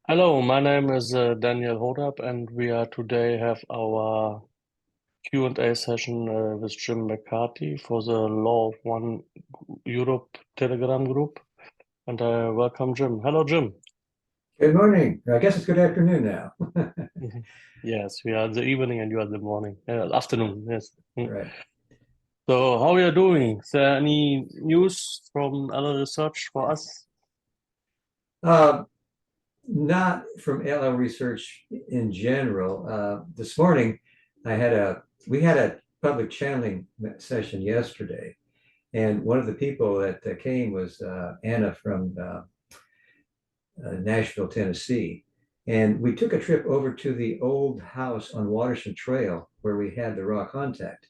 Hello, my name is Daniel Hodap, and we are today have our Q&A session with Jim McCarty for the Law of One Europe Telegram group. And I welcome Jim. Hello, Jim. Good morning. I guess it's good afternoon now. Yes, we are the evening and you are the morning, afternoon. Yes. Right. So, how are you doing? Is there any news from other research for us? Not from LL research in general. This morning, we had a public channeling session yesterday, and one of the people that came was Anna from Nashville, Tennessee. And we took a trip over to the old house on Waterston Trail where we had the raw contact.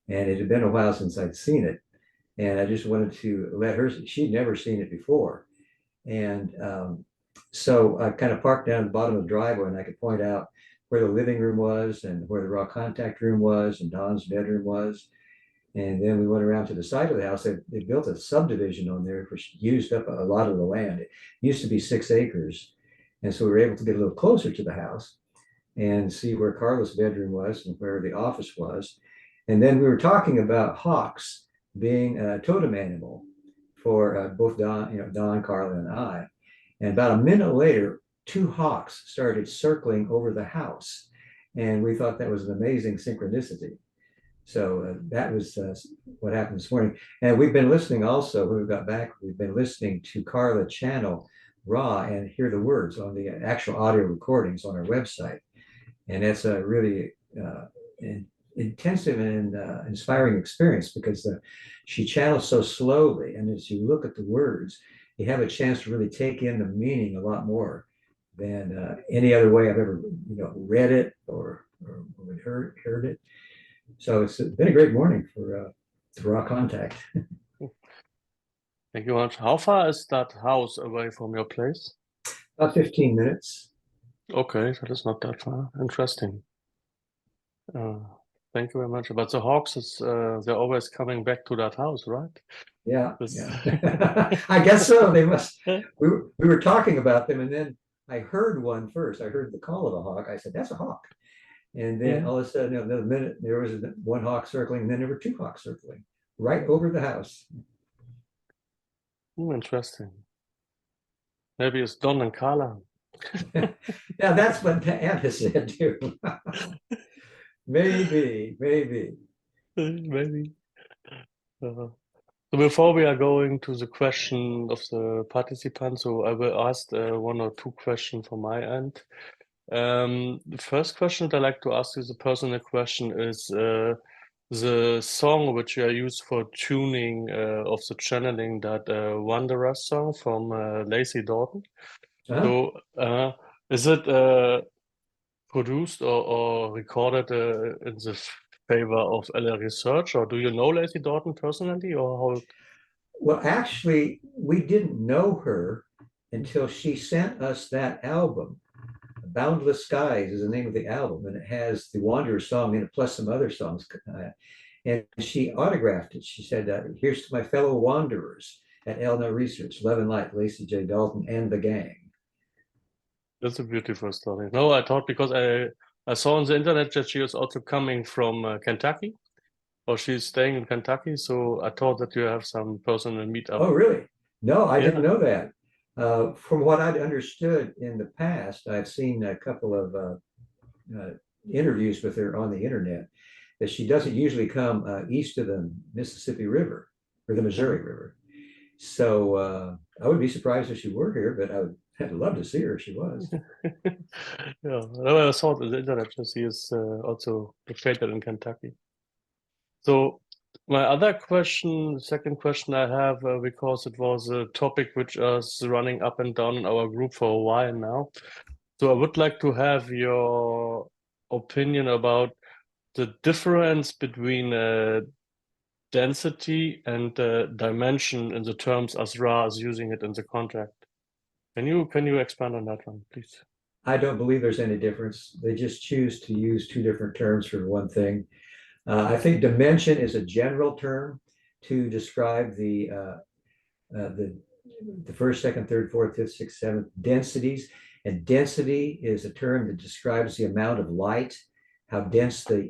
And it had been a while since I'd seen it. And I just wanted to let her, she'd never seen it before. And so I kind of parked down the bottom of the driveway and I could point out where the living room was and where the raw contact room was and Don's bedroom was. And then we went around to the side of the house. They built a subdivision on there, which used up a lot of the land. It used to be 6 acres. And so we were able to get a little closer to the house and see where Carla's bedroom was and where the office was. And then we were talking about hawks being a totem animal for both Don, Carla, and I. And about a minute later, 2 hawks started circling over the house. And we thought that was an amazing synchronicity. So that was what happened this morning. And we've been listening also, when we got back, we've been listening to Carla channel raw and hear the words on the actual audio recordings on our website. And it's a really intensive and inspiring experience because she channels so slowly. And as you look at the words, you have a chance to really take in the meaning a lot more than any other way I've ever read it or heard it. So it's been a great morning for raw contact. Thank you much. How far is that house away from your place? About 15 minutes. Okay, that is not that far. Interesting. Thank you very much. But the hawks they're always coming back to that house, right? Yeah. I guess so. They must. We were talking about them, and then I heard one first. I heard the call of a hawk. I said, "That's a hawk." And then all of a sudden, another minute, there was 1 hawk circling, and then there were 2 hawks circling right over the house. Interesting. Maybe it's Don and Carla. Yeah, that's what Anna said too. Maybe. Maybe. So before we are going to the question of the participants, so I will ask 1 or 2 questions from my end. The first question that I'd like to ask you, the personal question, is the song which you are used for tuning of the channeling, that Wanderer song from Lacy Dalton. So is it produced or recorded in the favor of LA Research, or do you know Lacy Dalton personally, or how? Well, actually, we didn't know her until she sent us that album. Boundless Skies is the name of the album, and it has the Wanderer song in it, plus some other songs. And she autographed it. She said, "Here's to my fellow wanderers at Elna Research, Love and Light, Lacy J.Dalton and the gang." That's a beautiful story. No, I thought because I saw on the internet that she was also coming from Kentucky, or she's staying in Kentucky. So I thought that you have some personal meetup. Oh, really? No, I didn't know that. From what I'd understood in the past, I've seen a couple of interviews with her on the internet, that she doesn't usually come east of the Mississippi River or the Missouri River. So I would be surprised if she were here, but I'd love to see her if she was. Yeah, no, I saw it on the internet that she is also located in Kentucky. So my other question, second question I have, because it was a topic which is running up and down in our group for a while now. So I would like to have your opinion about the difference between density and dimension in the terms as Ra is using it in the contract. Can you expand on that one, please? I don't believe there's any difference. They just choose to use 2 different terms for one thing. I think dimension is a general term to describe the the first, second, third, fourth, fifth, sixth, seventh densities. And density is a term that describes the amount of light, how dense the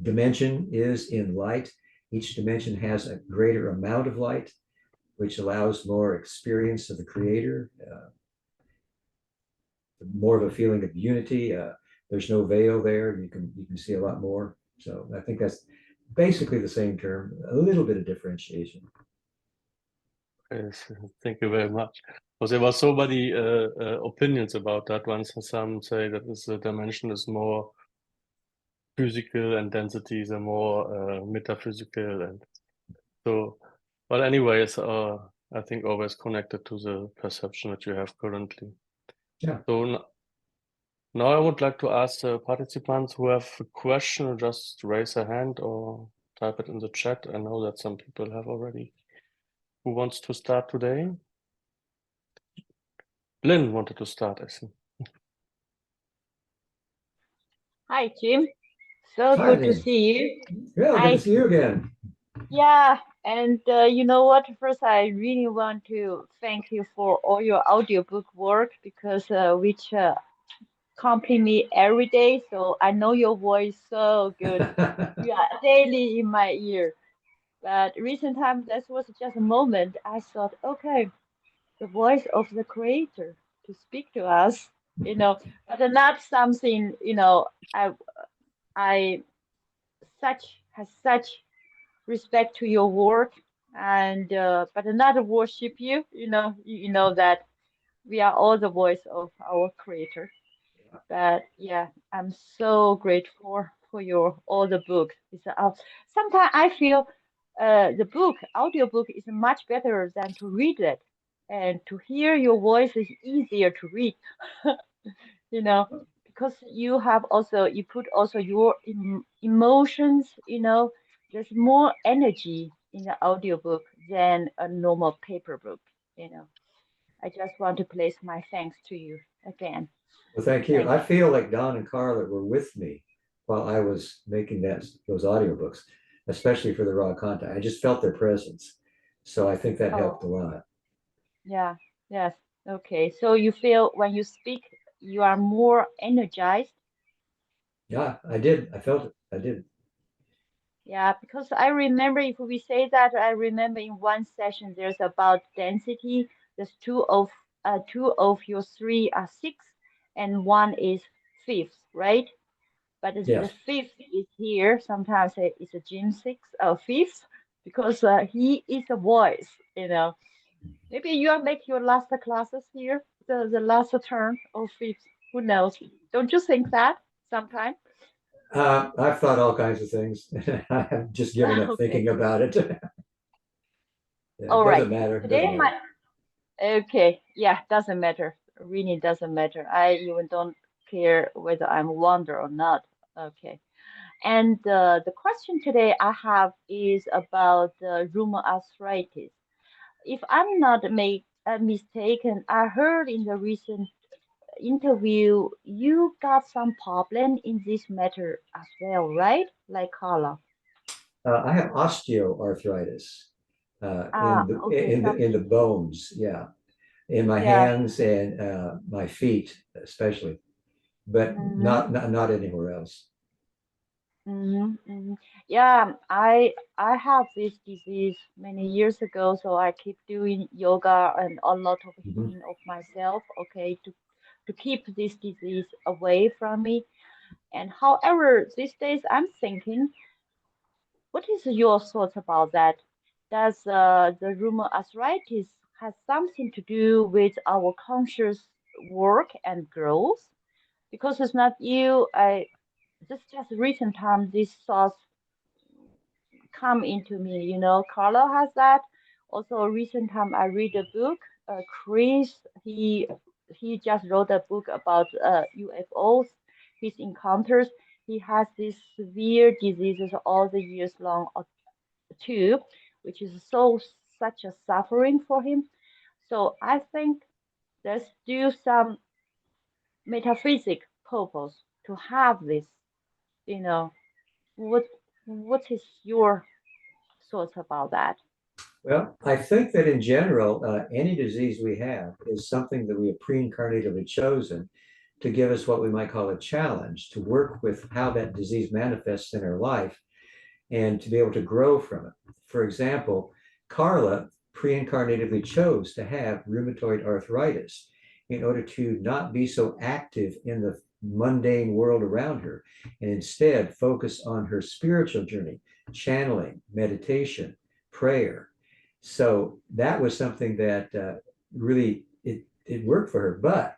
dimension is in light. Each dimension has a greater amount of light, which allows more experience of the creator, more of a feeling of unity. There's no veil there. You can see a lot more. So I think that's basically the same term, a little bit of differentiation. Yes, thank you very much. Because there were so many opinions about that one. So some say that this dimension is more physical and densities are more metaphysical, and so. But anyways, I think always connected to the perception that you have currently. Yeah. So now I would like to ask the participants who have a question, just raise a hand or type it in the chat. I know that some people have already. Who wants to start today? Lynn wanted to start, I see. Hi, Jim. So Hi, good to Lynn. see you. Yeah, good to see you again. Yeah, and you know what? First, I really want to thank you for all your audiobook work because which compliment me every day. So I know your voice so good. You are daily in my ear. But recent time, that was just a moment. I thought, okay, the voice of the creator to speak to us, but not something, I has such respect to your work and but not worship you. You know that we are all the voice of our creator. But yeah, I'm so grateful for your all the books. It's sometimes I feel the book audiobook is much better than to read it, and to hear your voice is easier to read. you know, because you put also your emotions, there's more energy in the audiobook than a normal paper book, you know. I just want to place my thanks to you again. Well, thank you. Thank I you. feel like Don and Carla were with me while I was making those audiobooks, especially for the raw content. I just felt their presence. So I think that helped a Oh, lot. yeah, yes. Okay. So you feel when you speak, you are more energized. Yeah, I did. I felt it. I did. Yeah, because I remember if we say that, I remember in one session there's about density. There's two of your three are six, and one is fifth, right? But the Yes. fifth is here. Sometimes it's a Jim six or fifth because he is a voice. Maybe you will make your last classes here, the last term of fifth. Who knows? Don't you think that sometimes? I've thought all kinds of things. I've just given up Okay. thinking about it. Yeah, it All right. doesn't matter. It doesn't Today matter. okay, yeah, doesn't matter. Really doesn't matter. I even don't care whether I'm wonder or not. Okay. And the question today I have is about rheumatoid arthritis. If I'm not mistaken, I heard in the recent interview you got some problem in this matter as well, right? Like Carla. I have osteoarthritis Ah, okay, in the bones. Yeah, in my yeah. hands and my feet, especially, but Mm-hmm. not anywhere else. Yeah, I have this disease many years ago, so I keep doing yoga and a lot of Mhm. healing of myself, okay, to keep this disease away from me. And however, these days I'm thinking, what is your thoughts about that? Does the rheumatoid arthritis has something to do with our conscious work and growth? Because it's not you, I just recent time this thought come into me. Carlo has that. Also, a recent time I read a book. Chris, he just wrote a book about UFOs, his encounters. He has these severe diseases all the years long too, which is such a suffering for him. So I think there's still some metaphysic purpose to have this. You know, what what is your thoughts about that? Well, I think that in general, any disease we have is something that we have pre-incarnatively chosen to give us what we might call a challenge to work with how that disease manifests in our life and to be able to grow from it. For example, Carla pre-incarnatively chose to have rheumatoid arthritis in order to not be so active in the mundane world around her and instead focus on her spiritual journey, channeling, meditation, prayer. So that was something that really it worked for her. But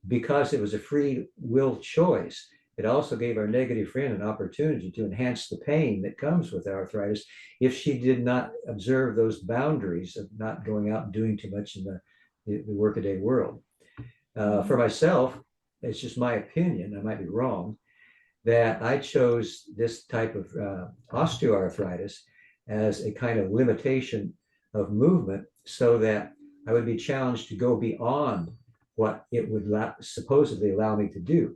because it was a free will choice, it also gave our negative friend an opportunity to enhance the pain that comes with arthritis if she did not observe those boundaries of not going out and doing too much in the workaday world. For myself, it's just my opinion, I might be wrong, that I chose this type of osteoarthritis as a kind of limitation of movement so that I would be challenged to go beyond what it would supposedly allow me to do.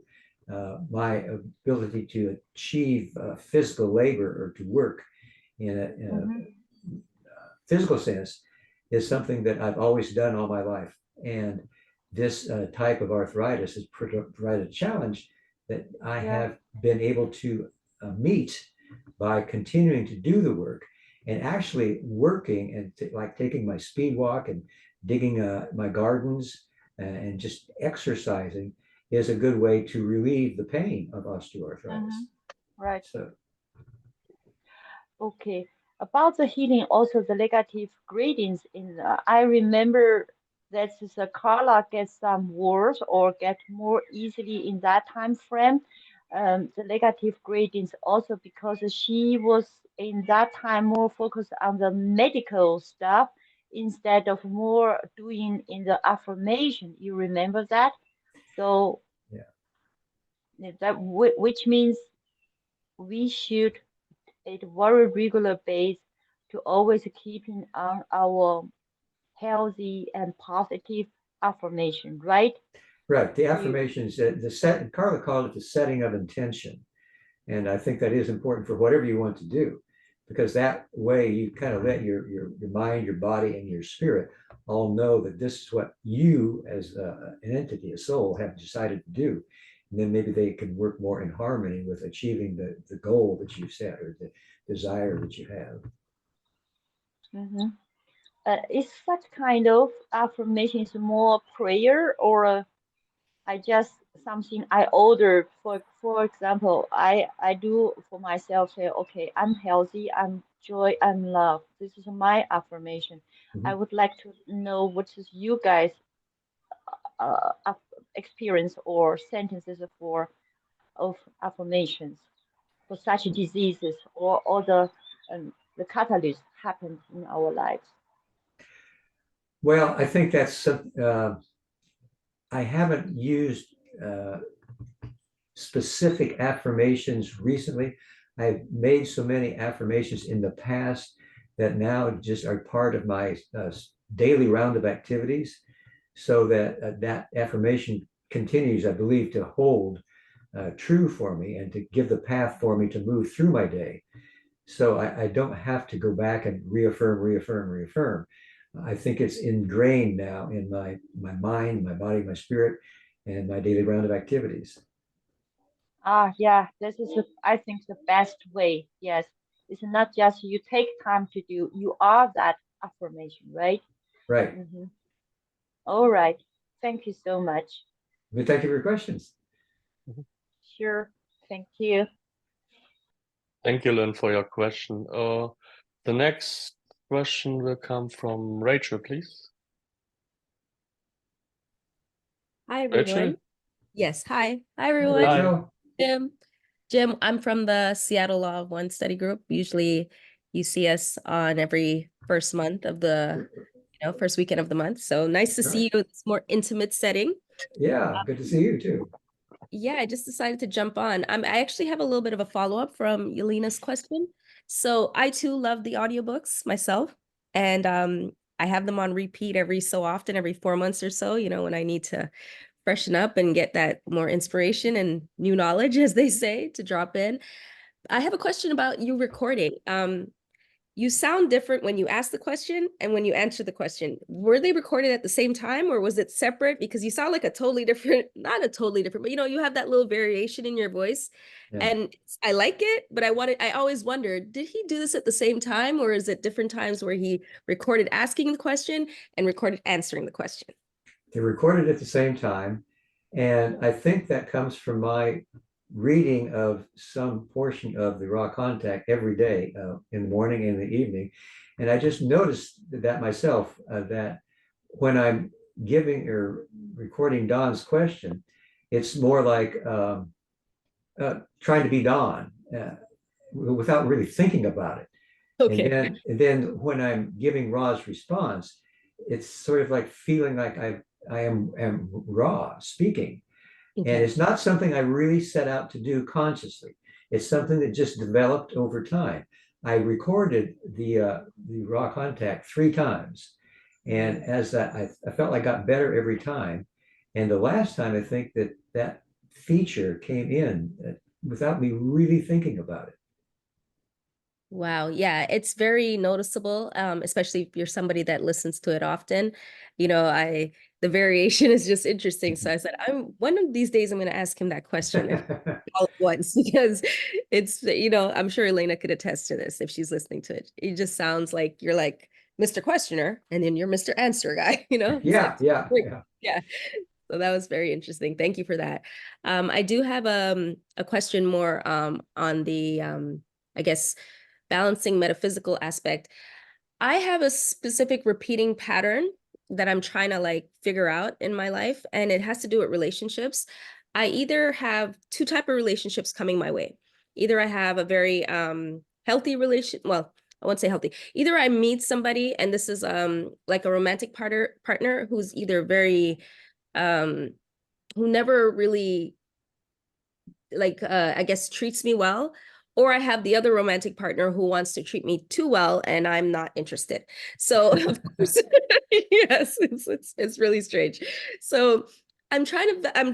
My ability to achieve physical labor or to work in a physical sense is something that I've always done all my life. And this type of arthritis has provided a challenge that I have been able to meet by continuing to do the work and actually working and like taking my speed walk and digging my gardens and just exercising is a good way to relieve the pain of osteoarthritis. Right. So, Okay. About the healing, also the negative gradients in, I remember that the Carla gets some worse or get more easily in that time frame. The negative gradients also because she was in that time more focused on the medical stuff instead of more doing in the affirmation. You remember that? So that which means we should at very regular base to always keeping on our healthy and positive affirmation, right? right. The affirmations, Carla called it the setting of intention. And I think that is important for whatever you want to do, because that way you kind of let your mind, your body, and your spirit all know that this is what you as an entity, a soul, have decided to do. And then maybe they can work more in harmony with achieving the goal that you've set or the desire that you have. Mm-hmm. Is such kind of affirmation is more prayer or I just something I order for example, I do for myself say, okay, I'm healthy, I'm joy, I'm love. This is my affirmation. I Mhm. would like to know what is you guys experience or sentences for of affirmations for such diseases or other the catalyst happens in our lives. Well, I think that's I haven't used uh, specific affirmations recently. I've made so many affirmations in the past that now just are part of my daily round of activities, so that that affirmation continues, I believe, to hold true for me and to give the path for me to move through my day. So I don't have to go back and reaffirm. I think it's ingrained now in my mind, my body, my spirit, and my daily round of activities. Ah, yeah, this is I think the best way. Yes, it's not just you take time to do. You are that affirmation, right? Right. Mm-hmm. All right. Thank you so much. But thank you for your questions. Sure. Thank you. Thank you, Lynn, for your question. The next question will come from Rachel, please. Hi, Rachel? everyone. Yes, hi. Hi, Hi, everyone. Rachel. Jim, I'm from the Seattle Law of One study group. Usually you see us on every first month of the, first weekend of the month. So nice to see you. It's more intimate setting. Yeah, good to see you too. Yeah, I just decided to jump on. I actually have a little bit of a follow-up from Yelena's question. So I too love the audiobooks myself. And I have them on repeat every so often, every 4 months or so, when I need to freshen up and get that more inspiration and new knowledge, as they say, to drop in. I have a question about you recording. you sound different when you ask the question and when you answer the question. Were they recorded at the same time, or was it separate? Because you sound like a totally different, not a totally different, but you have that little variation in your voice. Yeah. And I like it, but I always wondered, did he do this at the same time, or is it different times where he recorded asking the question and recorded answering the question? They recorded at the same time. And I think that comes from my reading of some portion of the raw contact every day, in the morning and in the evening. And I just noticed that myself, that when I'm giving or recording Don's question, it's more like trying to be Don, without really thinking about it. Okay. And then when I'm giving Ra's response, it's sort of like feeling like I am Ra speaking. Okay. And it's not something I really set out to do consciously. It's something that just developed over time. I recorded the raw contact 3 times. And as I felt I got better every time. And the last time, I think that feature came in without me really thinking about it. Wow. Yeah, it's very noticeable, especially if you're somebody that listens to it often. The variation is just interesting. So I said, one of these days I'm going to ask him that question all at once, because it's, I'm sure Elena could attest to this if she's listening to it. It just sounds like you're like Mr. Questioner, and then you're Mr. Answer guy, Yeah. Yeah. So that was very interesting. Thank you for that. I do have a question more on the, I guess, balancing metaphysical aspect. I have a specific repeating pattern that I'm trying to figure out in my life, and it has to do with relationships. I either have 2 type of relationships coming my way. Either I have a very healthy relation, well, I won't say healthy. Either I meet somebody and this is like a romantic partner who's either very who never really I guess treats me well, or I have the other romantic partner who wants to treat me too well and I'm not interested. So of course, yes, it's really strange. So I'm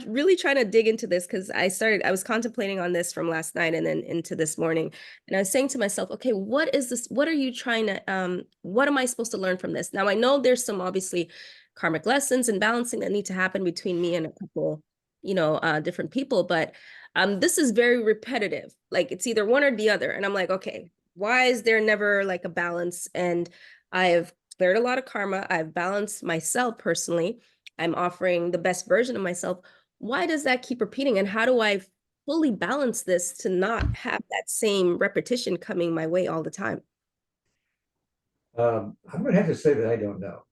really trying to dig into this, because I was contemplating on this from last night and then into this morning. And I was saying to myself, okay, what is this? What are you trying to, what am I supposed to learn from this? Now I know there's some obviously karmic lessons and balancing that need to happen between me and a couple, different people, but this is very repetitive. Like it's either one or the other. And I'm like, okay, why is there never a balance? And I've cleared a lot of karma. I've balanced myself personally. I'm offering the best version of myself. Why does that keep repeating? And how do I fully balance this to not have that same repetition coming my way all the time? I'm going to have to say that I don't know.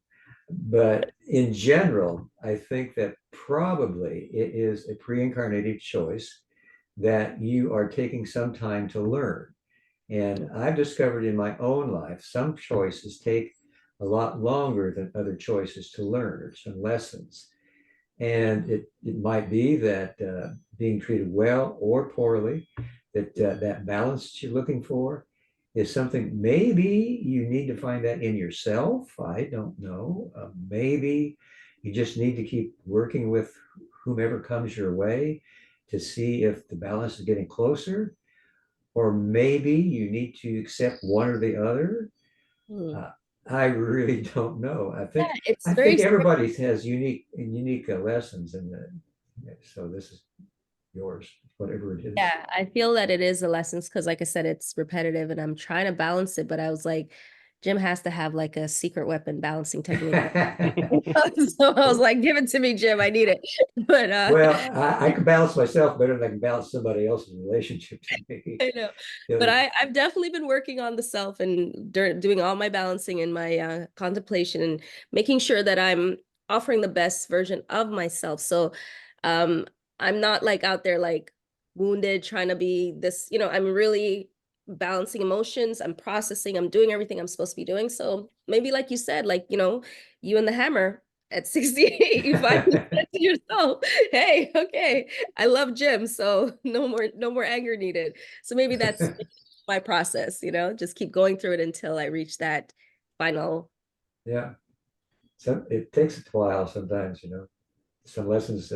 But in general, I think that probably it is a pre-incarnative choice that you are taking some time to learn. And I've discovered in my own life, some choices take a lot longer than other choices to learn, or some lessons. And it might be that being treated well or poorly, that balance that you're looking for is something maybe you need to find that in yourself. I don't know. Maybe you just need to keep working with whomever comes your way to see if the balance is getting closer. Or maybe you need to accept one or the other. I really don't know. Yeah, it's I very think everybody has unique lessons, and so this is yours, whatever it is. Yeah, I feel that it is the lessons, because like I said, it's repetitive and I'm trying to balance it, but I was like, Jim has to have a secret weapon balancing technique. So I was like, give it to me, Jim. I need it. But Well, I can balance myself better than I can balance somebody else's relationship to me. I know. But I've definitely been working on the self and doing all my balancing and my contemplation and making sure that I'm offering the best version of myself. So I'm not out there wounded, trying to be this, I'm really balancing emotions. I'm processing, I'm doing everything I'm supposed to be doing. So maybe like you said, you and the hammer at 68, you finally said to yourself, hey, okay, I love Jim, so no more anger needed. So maybe that's my process, just keep going through it until I reach that final. Yeah. So it takes a while sometimes, some lessons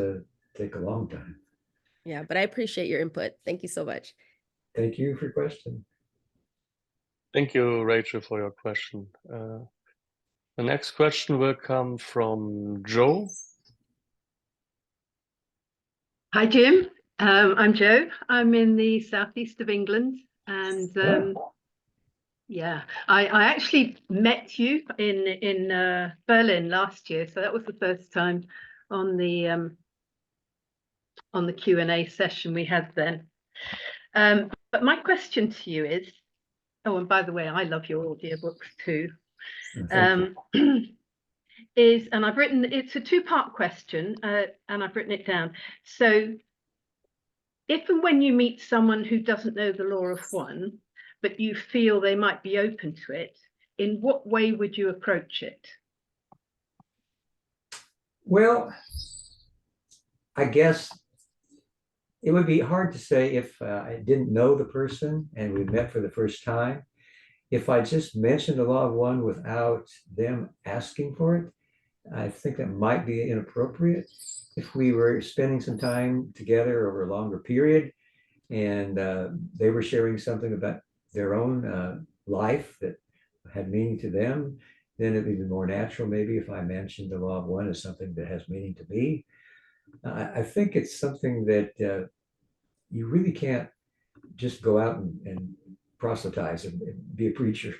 take a long time. Yeah, but I appreciate your input. Thank you so much. Thank you for your question. Thank you, Rachel, for your question. The next question will come from Joe. Hi, Jim. I'm Joe. I'm in the southeast of England, and yeah, I actually met you in Berlin last year, so that was the first time on the Q&A session we had then. But my question to you is, oh, and by the way, I love your audiobooks too. Thank you. And I've written, it's a two-part question, and I've written it down. So if and when you meet someone who doesn't know the law of one, but you feel they might be open to it, in what way would you approach it? Well, I guess it would be hard to say if I didn't know the person and we met for the first time. If I just mentioned the law of one without them asking for it, I think that might be inappropriate. If we were spending some time together over a longer period and they were sharing something about their own life that had meaning to them, then it'd be more natural maybe if I mentioned the law of one as something that has meaning to me. I think it's something that you really can't just go out and proselytize and be a preacher,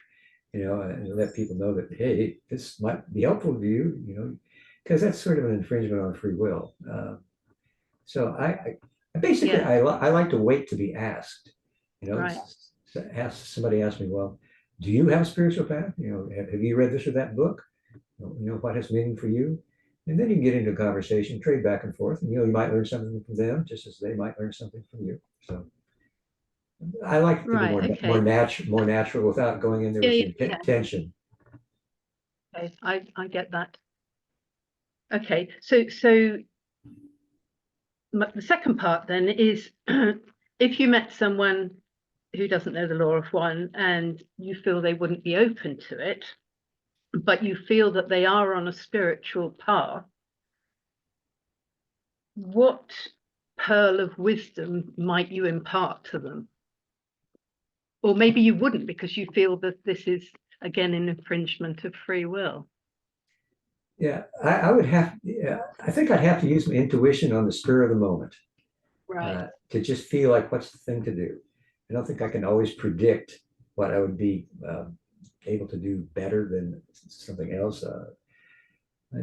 and let people know that, hey, this might be helpful to you, because that's sort of an infringement on free will. So I basically, Yeah. I like to wait to be asked, Right. somebody asked me, well, do you have a spiritual path? Have you read this or that book? What has meaning for you? And then you can get into a conversation, trade back and forth, and you might learn something from them just as they might learn something from you. So I like to be more natural without going in there with tension. Okay, I get that. Okay, so the second part then is if you met someone who doesn't know the law of one and you feel they wouldn't be open to it, but you feel that they are on a spiritual path, what pearl of wisdom might you impart to them? Or maybe you wouldn't, because you feel that this is, again, an infringement of free will. Yeah, I think I'd have to use my intuition on the spur of the moment. Right. To just feel like what's the thing to do. I don't think I can always predict what I would be able to do better than something else.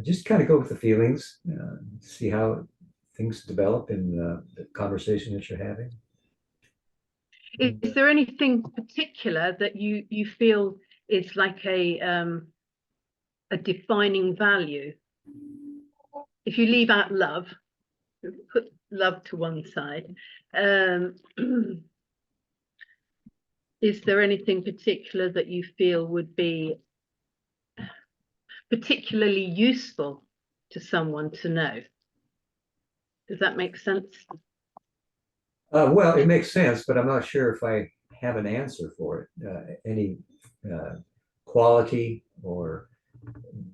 Just kind of go with the feelings, see how things develop in the conversation that you're having. Is there anything particular that you feel is like a defining value? If you leave out love, put love to one side, is there anything particular that you feel would be particularly useful to someone to know? Does that make sense? Well, it makes sense, but I'm not sure if I have an answer for it. Any quality or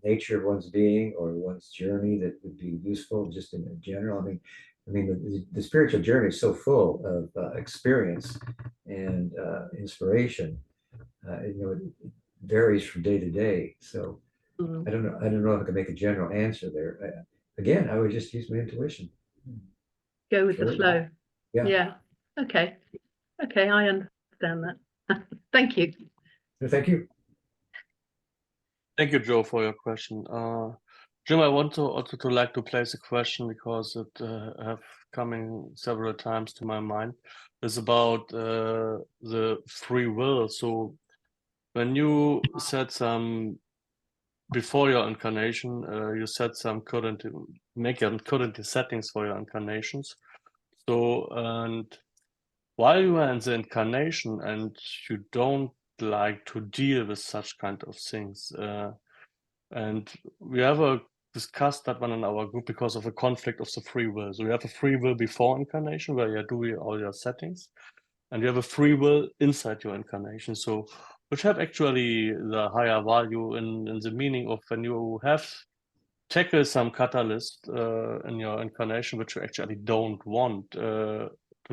nature of one's being or one's journey that would be useful just in general. I mean, the spiritual journey is so full of experience and inspiration. It varies from day to day. So I don't know if I can make a general answer there. Again, I would just use my intuition. Go with the flow. Yeah. Okay, I understand that. Thank you. Thank you. Thank you, Joe, for your question. Jim, I want to like to place a question because it have coming several times to my mind. It's about the free will. So when you said before your incarnation, you said make your current settings for your incarnations. So, and while you are in the incarnation and you don't like to deal with such kind of things, and we have discussed that one in our group because of a conflict of the free will. So you have a free will before incarnation where you're doing all your settings, and you have a free will inside your incarnation. So which have actually the higher value in the meaning of when you have tackle some catalyst in your incarnation which you actually don't want to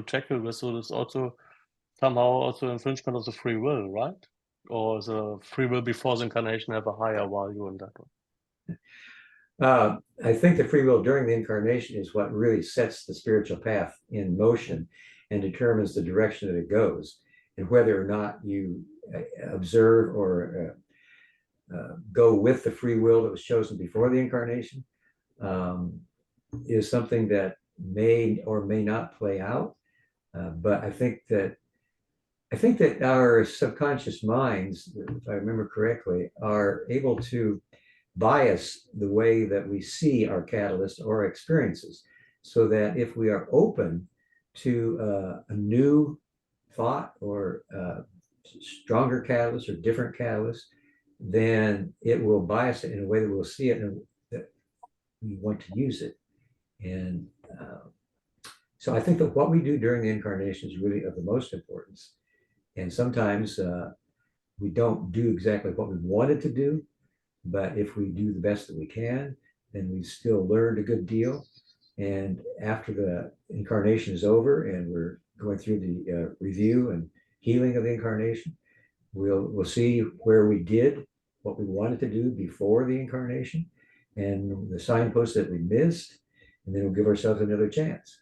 tackle with. So there's also somehow also infringement of the free will, right? or the free will before the incarnation have a higher value in that one? I think the free will during the incarnation is what really sets the spiritual path in motion and determines the direction that it goes, and whether or not you observe or go with the free will that was chosen before the incarnation is something that may or may not play out. But I think that our subconscious minds, if I remember correctly, are able to bias the way that we see our catalyst or experiences, so that if we are open to a new thought or stronger catalyst or different catalyst, then it will bias it in a way that we'll see it and that we want to use it. And so I think that what we do during the incarnation is really of the most importance. And sometimes we don't do exactly what we wanted to do, but if we do the best that we can, then we still learned a good deal. And after the incarnation is over and we're going through the review and healing of the incarnation, we'll see where we did what we wanted to do before the incarnation and the signposts that we missed, and then we'll give ourselves another chance.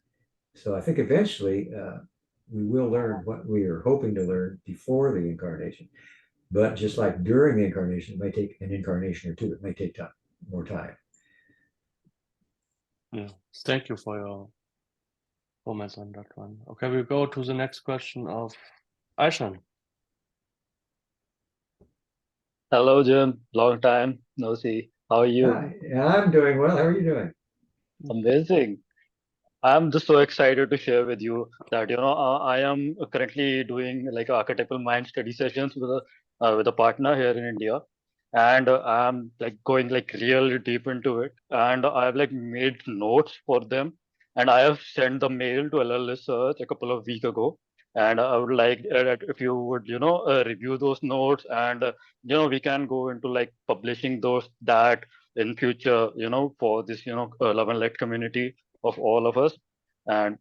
So I think eventually we will learn what we are hoping to learn before the incarnation. But just like during the incarnation, it may take an incarnation or two. It may take more time. Yeah, thank you for your comments on that one. Okay, we'll go to the next question of Aishan. Hello, Jim. Long time no see. How are you? Hi, I'm doing well. How are you doing? Amazing. I'm just so excited to share with you that I am currently doing like archetypal mind study sessions with a partner here in India, and I'm like going like really deep into it, and I've like made notes for them, and I have sent the mail to LL Research a couple of weeks ago, and I would like that if you would review those notes, and we can go into like publishing those that in future for this love and light community of all of us, and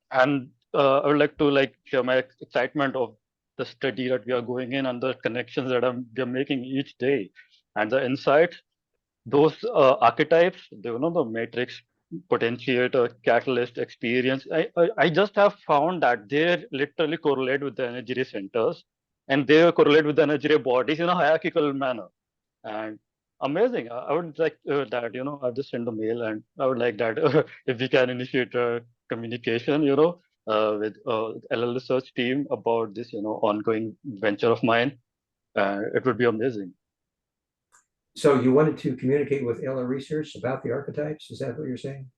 I would like to like share my excitement of the study that we are going in and the connections that we are making each day, and the insights. Those archetypes, the matrix, potentiator, catalyst, experience. I just have found that they literally correlate with the energy centers, and they correlate with the energy bodies in a hierarchical manner. And amazing. I would like that, I've just sent the mail, and I would like that if we can initiate a communication, with LL Research team about this, ongoing venture of mine. It would be amazing. So you wanted to communicate with LR Research about the archetypes? Is that what you're saying?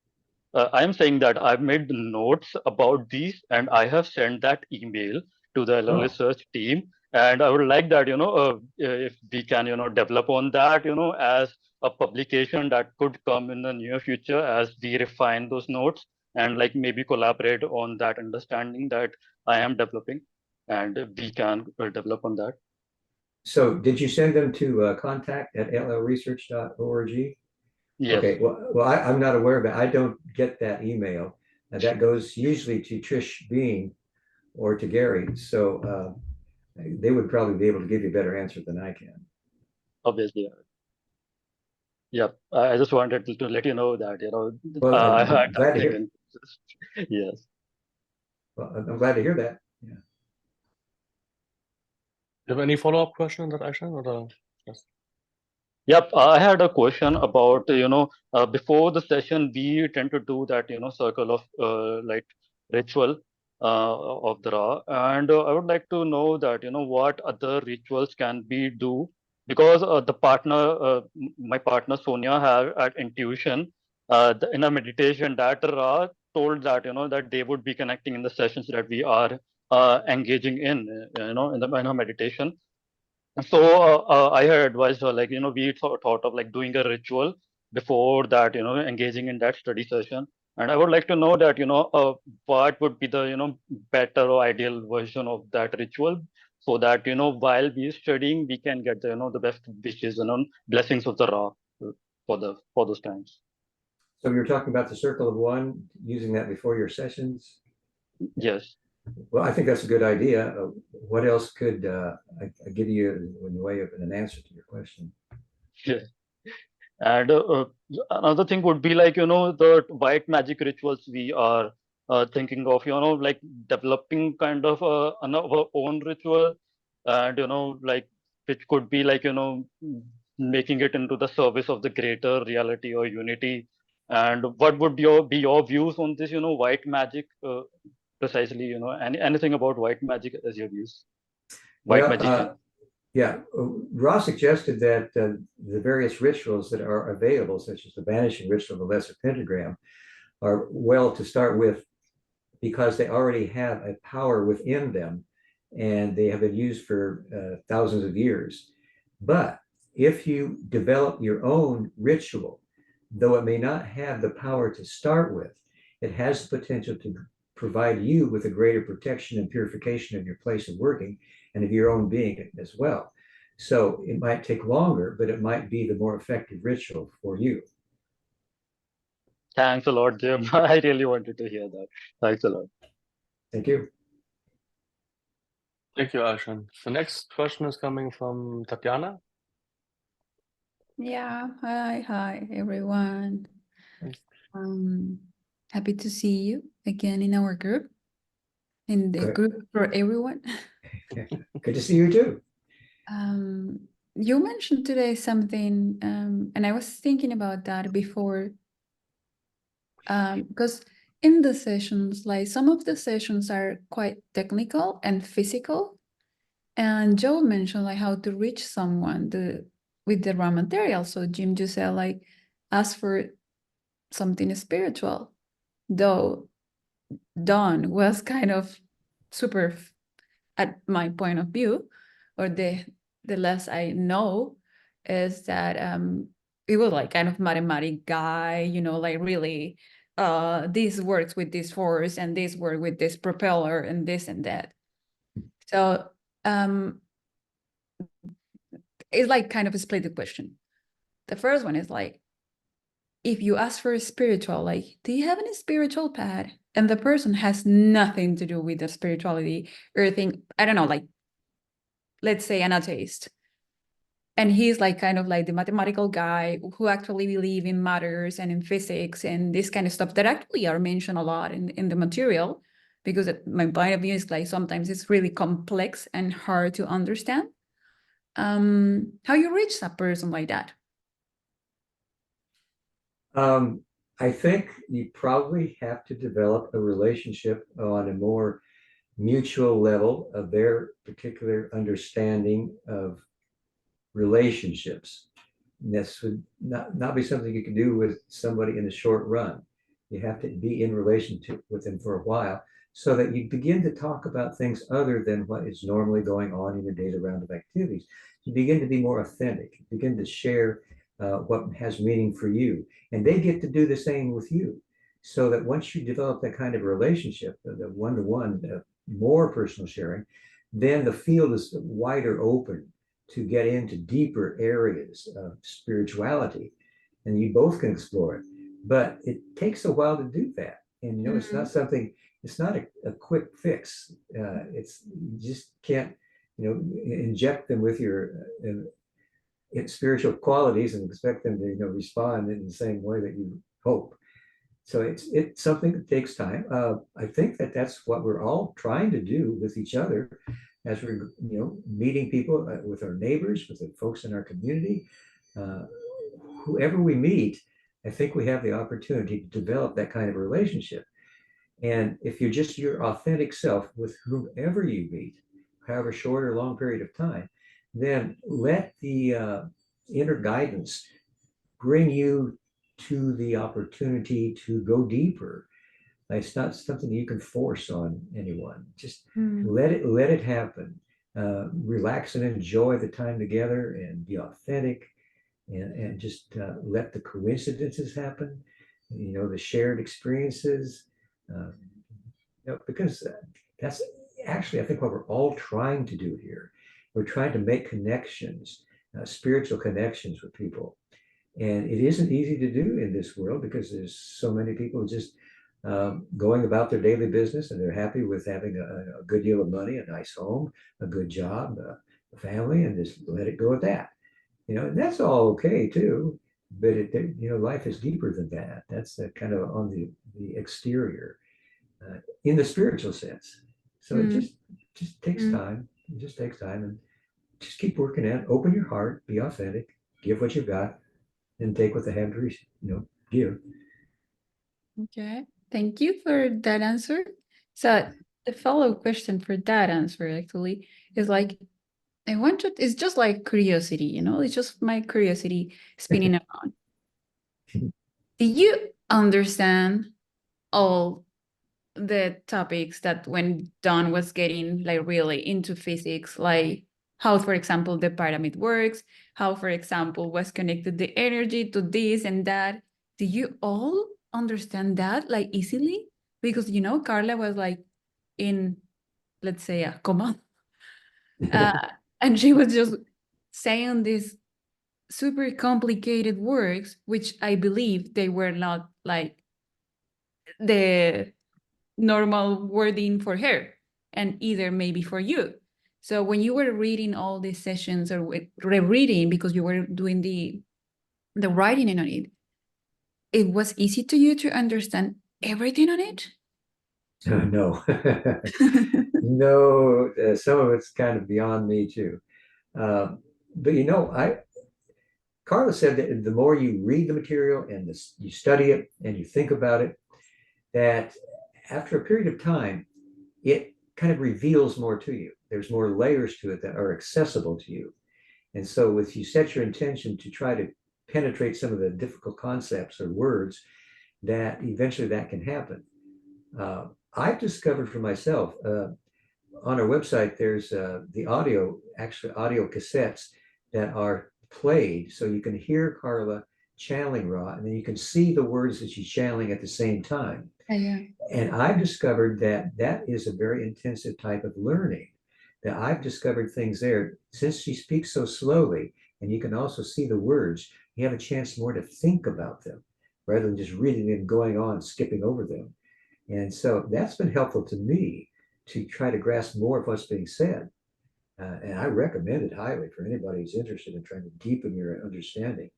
I'm saying that I've made notes about these, and I have sent that email to the LL Research team. And I would like that, if we can, develop on that, as a publication that could come in the near future as we refine those notes, and like maybe collaborate on that understanding that I am developing, and we can develop on that. So did you send them to contact@llresearch.org? Yes. Okay, well, I'm not aware of it. I don't get that email. That goes usually to Trish Bean or to Gary. So they would probably be able to give you a better answer than I can. Obviously. Yep. I just wanted to let you know that, Well, I had I'm glad to hear. Yes. Well, I'm glad to hear that. Yeah. You have any follow-up question on that, Aishan, or yes? Yep, I had a question about, before the session, we tend to do that, circle of like ritual of the Ra. And I would like to know that, what other rituals can we do? Because my partner Sonia had at Intuition, in a meditation that Ra told that, that they would be connecting in the sessions that we are engaging in, in our meditation. So I had advised her, like, we thought of like doing a ritual before that, engaging in that study session. And I would like to know that, what would be the, better or ideal version of that ritual, so that, while we are studying, we can get the, the best wishes and blessings of the Ra for those times. So you're talking about the circle of one, using that before your sessions? Yes. Well, I think that's a good idea. What else could I give you in the way of an answer to your question? Yeah. And another thing would be like, the white magic rituals we are thinking of, like developing kind of our own ritual, and, like, which could be like, making it into the service of the greater reality or unity. And what would be your views on this, white magic, precisely, anything about white magic as your views? White Well, magician. yeah, Ross suggested that the various rituals that are available, such as the banishing ritual of the lesser pentagram, are well to start with because they already have a power within them and they have been used for thousands of years. But if you develop your own ritual, though it may not have the power to start with, it has the potential to provide you with a greater protection and purification of your place of working and of your own being as well. So it might take longer, but it might be the more effective ritual for you. Thanks a lot, Jim. I really wanted to hear that. Thanks a lot. Thank you. Thank you, Ashan. The next question is coming from Tatiana. Yeah, hi everyone. Thanks. Happy to see you again in our group, in the Good. group for everyone. Good to see you too. You mentioned today something, and I was thinking about that before, because in the sessions, like some of the sessions are quite technical and physical, and Joe mentioned like how to reach someone with the raw material. So Jim just said like ask for something spiritual, though Dawn was kind of super at my point of view, or the less I know is that it was like kind of mathematic guy, like really this works with this force and this works with this propeller and this and that. So it's like kind of a split the question. The first one is like, if you ask for a spiritual, like, do you have any spiritual path? And the person has nothing to do with the spirituality or think, I don't know, like, let's say an atheist. And he's like kind of like the mathematical guy who actually believe in matters and in physics and this kind of stuff that actually are mentioned a lot in the material, because my point of view is like sometimes it's really complex and hard to understand. How you reach a person like that? I think you probably have to develop a relationship on a more mutual level of their particular understanding of relationships. And this would not be something you can do with somebody in the short run. You have to be in relationship with them for a while so that you begin to talk about things other than what is normally going on in your daily round of activities. You begin to be more authentic, you begin to share what has meaning for you. And they get to do the same with you. So that once you develop that kind of relationship, the one-to-one, more personal sharing, then the field is wider open to get into deeper areas of spirituality, and you both can explore it. But it takes a while to do that. And it's not something, it's not a quick fix. It's, you just can't, inject them with your spiritual qualities and expect them to respond in the same way that you hope. So it's something that takes time. I think that's what we're all trying to do with each other as we're meeting people, with our neighbors, with the folks in our community, whoever we meet. I think we have the opportunity to develop that kind of relationship. And if you're just your authentic self with whomever you meet, however short or long period of time, then let the inner guidance bring you to the opportunity to go deeper. It's not something you can force on anyone. Just let it happen. Relax and enjoy the time together and be authentic, and just let the coincidences happen. The shared experiences, because that's actually, I think, what we're all trying to do here. We're trying to make connections, spiritual connections with people. And it isn't easy to do in this world because there's so many people just going about their daily business, and they're happy with having a good deal of money, a nice home, a good job, a family, and just let it go at that. And that's all okay too. But life is deeper than that. That's kind of on the exterior, in the spiritual sense. So it just takes time. It just takes time, and just keep working at it. Open your heart, be authentic, give what you've got, and take what they have to give. Okay, thank you for that answer. So the follow-up question for that answer actually is like, it's just like curiosity, it's just my curiosity spinning around. Do you understand all the topics that when Don was getting like really into physics, like how, for example, the pyramid works, how, for example, was connected the energy to this and that? Do you all understand that like easily? Because Carla was like in, let's say, a coma, and she was just saying these super complicated words, which I believe they were not like the normal wording for her, and either maybe for you. So when you were reading all these sessions or rereading, because you were doing the writing on it, it was easy to you to understand everything on it? No, no, some of it's kind of beyond me too. But Carla said that the more you read the material and you study it and you think about it, that after a period of time, it kind of reveals more to you. There's more layers to it that are accessible to you. And so if you set your intention to try to penetrate some of the difficult concepts or words, that eventually that can happen. I've discovered for myself, on our website, there's the audio cassettes that are played. So you can hear Carla channeling Ra, and then you can see the words that she's channeling at the same time. Yeah. And I've discovered that is a very intensive type of learning. That I've discovered things there. Since she speaks so slowly, and you can also see the words, you have a chance more to think about them rather than just reading and going on, skipping over them. And so that's been helpful to me to try to grasp more of what's being said. And I recommend it highly for anybody who's interested in trying to deepen your understanding,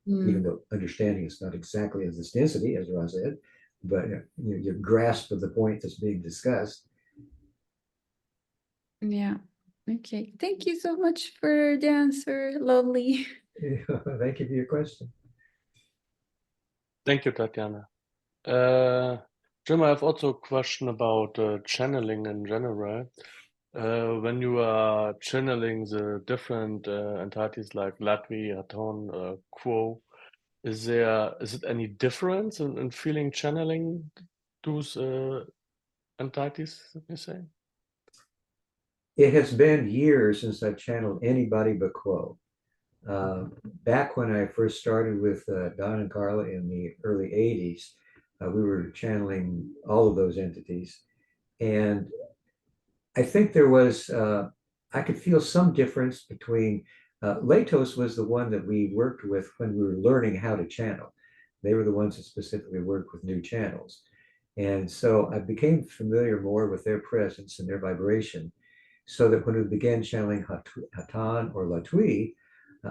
even though understanding is not exactly as this density, as Ra said, but your grasp of the point that's being discussed. Yeah. Okay. Thank you so much for the answer. Lovely. Thank you for your question. Thank you, Tatiana. Jim, I have also a question about channeling in general. When you are channeling the different entities like Latvi, Aton, Quo, is it any difference in feeling channeling those entities, you say? It has been years since I've channeled anybody but Quo. Back when I first started with Don and Carla in the early 80s, we were channeling all of those entities. And I think there was, I could feel some difference between, Latos was the one that we worked with when we were learning how to channel. They were the ones that specifically worked with new channels. And so I became familiar more with their presence and their vibration, so that when we began channeling Hatan or Latwi,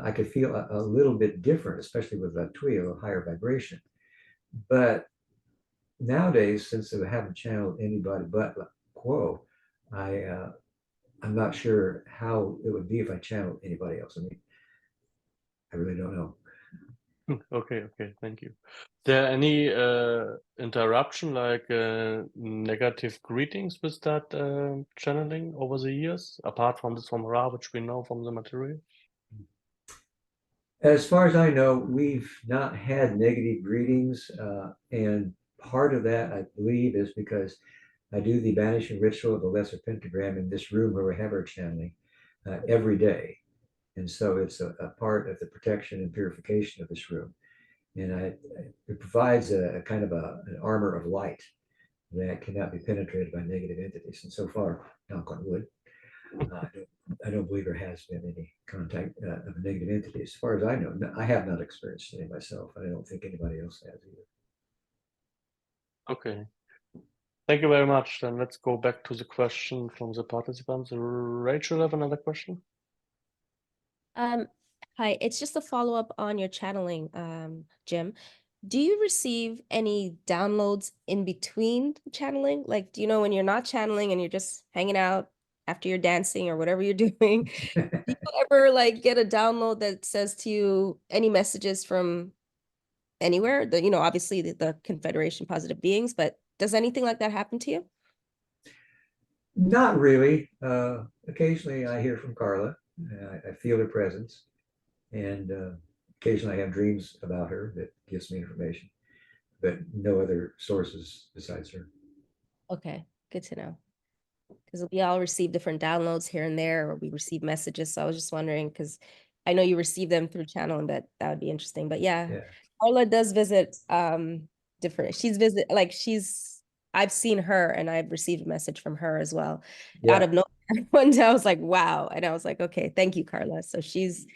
I could feel a little bit different, especially with Latwi, a higher vibration. But nowadays, since I haven't channeled anybody but Quo, I'm not sure how it would be if I channeled anybody else. I mean, I really don't know. Okay, thank you. There any interruption, like negative greetings with that channeling over the years, apart from this from Ra, which we know from the material? As far as I know, we've not had negative greetings, and part of that, I believe, is because I do the banishing ritual of the lesser pentagram in this room where we have our channeling every day. And so it's a part of the protection and purification of this room. And it provides a kind of an armor of light that cannot be penetrated by negative entities. And so far, knock on wood, I don't believe there has been any contact of a negative entity. As far as I know, I have not experienced any myself. I don't think anybody else has either. Okay. Thank you very much. Then let's go back to the question from the participants. Rachel, have another question? Hi, it's just a follow-up on your channeling, Jim. Do you receive any downloads in between channeling? Like, do you know when you're not channeling and you're just hanging out after you're dancing or whatever you're doing? Do you ever like get a download that says to you any messages from anywhere? Obviously the Confederation Positive Beings, but does anything like that happen to you? Not really. Occasionally I hear from Carla. I feel her presence. And occasionally I have dreams about her that gives me information, but no other sources besides her. Okay, good to know. Because we all receive different downloads here and there, or we receive messages. So I was just wondering, because I know you receive them through channeling, but that would be interesting. But yeah, Carla does visit different. I've seen her and I've received a message from her as well. Yeah. Out of nowhere. One day I was like, wow. And I was like, okay, thank you, Carla. So she's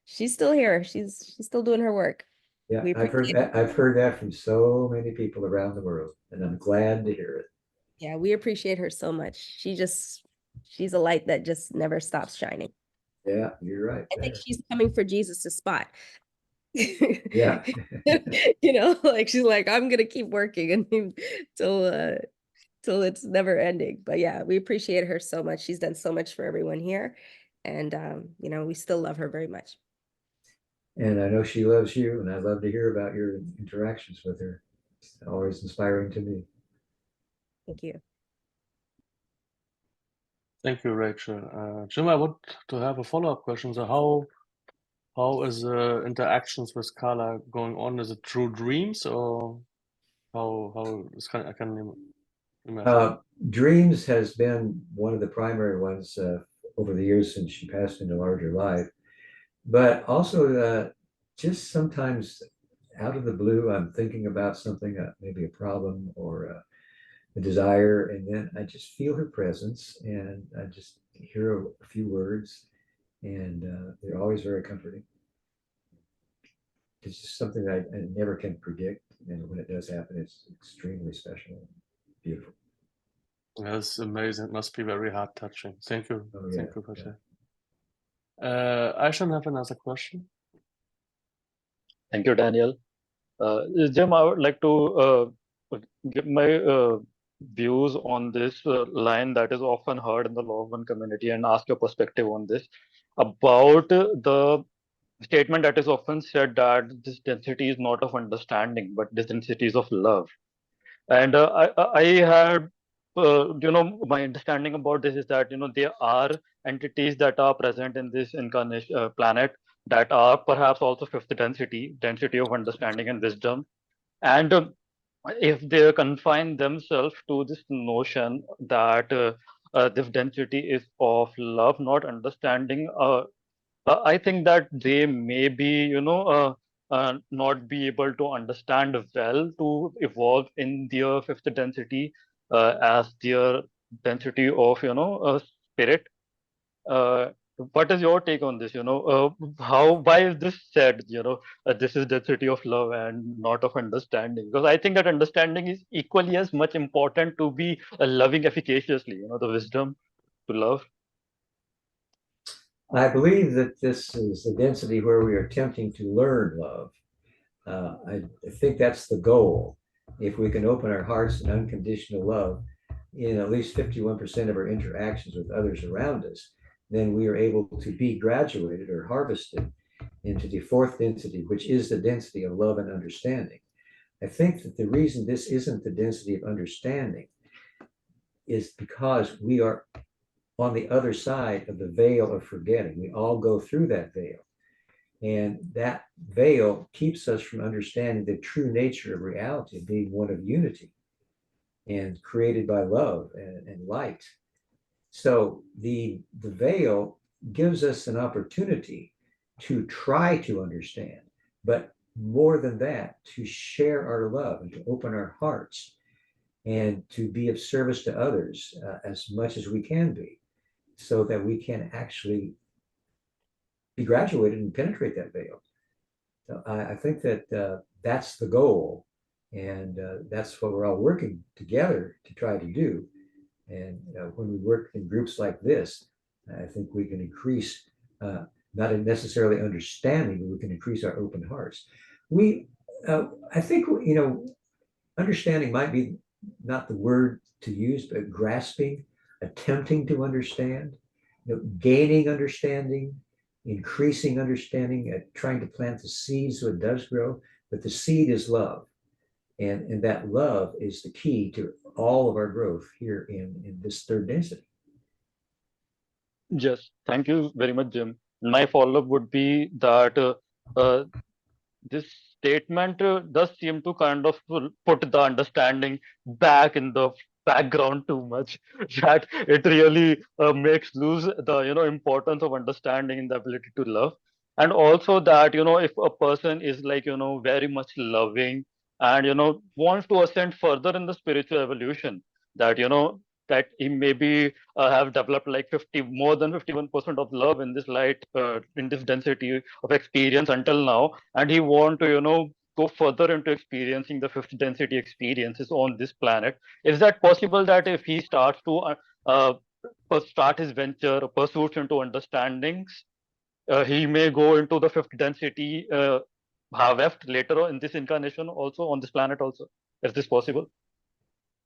still here. She's still doing her work. Yeah, We I've heard that. I've heard that from so many people around the world, and I'm glad to hear it. Yeah, we appreciate her so much. She's a light that just never stops shining. Yeah, you're right. I think she's coming for Jesus' spot. Yeah. Like she's like, I'm gonna keep working till it's never ending. But yeah, we appreciate her so much. She's done so much for everyone here. And we still love her very much. And I know she loves you, and I love to hear about your interactions with her. It's always inspiring to me. Thank you. Thank you, Rachel. Jim, I want to have a follow-up question. So how is the interactions with Carla going on? Is it through dreams or how is I can imagine? Dreams has been one of the primary ones over the years since she passed into larger life. But also just sometimes out of the blue, I'm thinking about something, maybe a problem or a desire, and then I just feel her presence and I just hear a few words, and they're always very comforting. It's just something that I never can predict, and when it does happen, it's extremely special and beautiful. That's amazing. It must be very heart touching. Thank you. Oh, yeah, Thank you for that. I should have another question. Thank you, Daniel. Jim, I would like to give my views on this line that is often heard in the Law of One community and ask your perspective on this about the statement that is often said that this density is not of understanding, but this density is of love. And I had, my understanding about this is that, there are entities that are present in this incarnation planet that are perhaps also fifth density of understanding and wisdom. And if they confine themselves to this notion that this density is of love, not understanding, I think that they may be, not be able to understand well to evolve in their fifth density as their density of, spirit. What is your take on this? Why is this said? This is density of love and not of understanding. Because I think that understanding is equally as much important to be loving efficaciously. The wisdom to love. I believe that this is the density where we are attempting to learn love. I think that's the goal. If we can open our hearts in unconditional love in at least 51% of our interactions with others around us, then we are able to be graduated or harvested into the fourth density, which is the density of love and understanding. I think that the reason this isn't the density of understanding is because we are on the other side of the veil of forgetting. We all go through that veil. And that veil keeps us from understanding the true nature of reality, of being one of unity and created by love and light. So the veil gives us an opportunity to try to understand, but more than that, to share our love and to open our hearts and to be of service to others as much as we can be, so that we can actually be graduated and penetrate that veil. So I think that that's the goal. And that's what we're all working together to try to do. And when we work in groups like this, I think we can increase, not necessarily understanding, but we can increase our open hearts. I think, understanding might be not the word to use, but grasping, attempting to understand, gaining understanding, increasing understanding, trying to plant the seed so it does grow. But the seed is love. And that love is the key to all of our growth here in this third density. Yes, thank you very much, Jim. My follow-up would be that this statement does seem to kind of put the understanding back in the background too much, that it really makes lose the importance of understanding and the ability to love. And also that if a person is like very much loving and wants to ascend further in the spiritual evolution, that that he maybe have developed like more than 51% of love in this light, in this density of experience until now, and he want to go further into experiencing the fifth density experiences on this planet. Is that possible that if he starts to start his venture or pursuits into understandings, he may go into the fifth density harvest later in this incarnation also, on this planet also? Is this possible?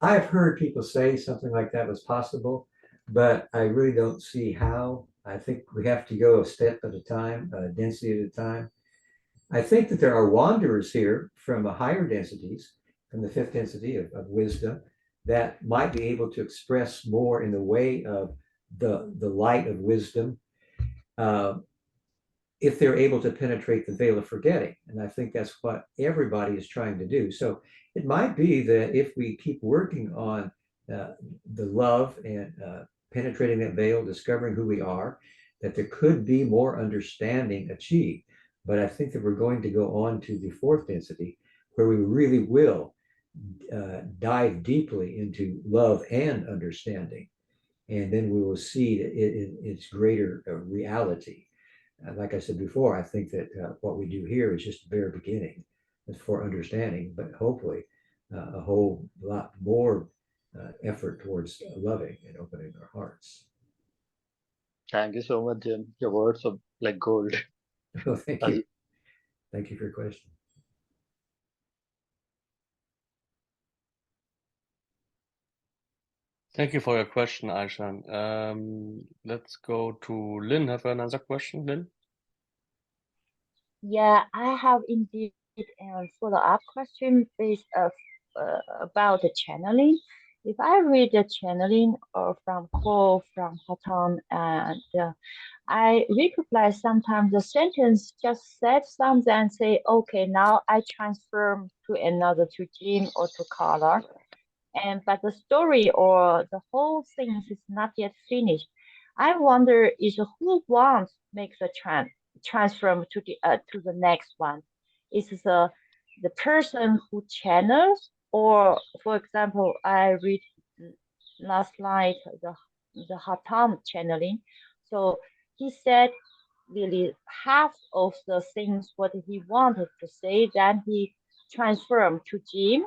I've heard people say something like that was possible, but I really don't see how. I think we have to go a step at a time, a density at a time. I think that there are wanderers here from higher densities, from the fifth density of wisdom, that might be able to express more in the way of the light of wisdom, if they're able to penetrate the veil of forgetting. And I think that's what everybody is trying to do. So it might be that if we keep working on the love and penetrating that veil, discovering who we are, that there could be more understanding achieved. But I think that we're going to go on to the fourth density, where we really will dive deeply into love and understanding. And then we will see its greater reality. Like I said before, I think that what we do here is just the very beginning for understanding, but hopefully a whole lot more effort towards loving and opening our hearts. Thank you so much, Jim. Your words are like gold. Well, thank you. Thank you for your question. Thank you for your question, Aishan. Let's go to Lynn. Have another question, Lynn? Yeah, I have indeed a follow-up question based about the channeling. If I read the channeling from Cole, from Houghton, and I recognize sometimes the sentence just said something and say, okay, now I transfer to another, to Jim or to Carla. But the story or the whole thing is not yet finished. I wonder is who wants makes a transfer to the next one? Is the person who channels, or for example, I read last night the Hatam channeling. So he said really half of the things what he wanted to say, then he transformed to Jim.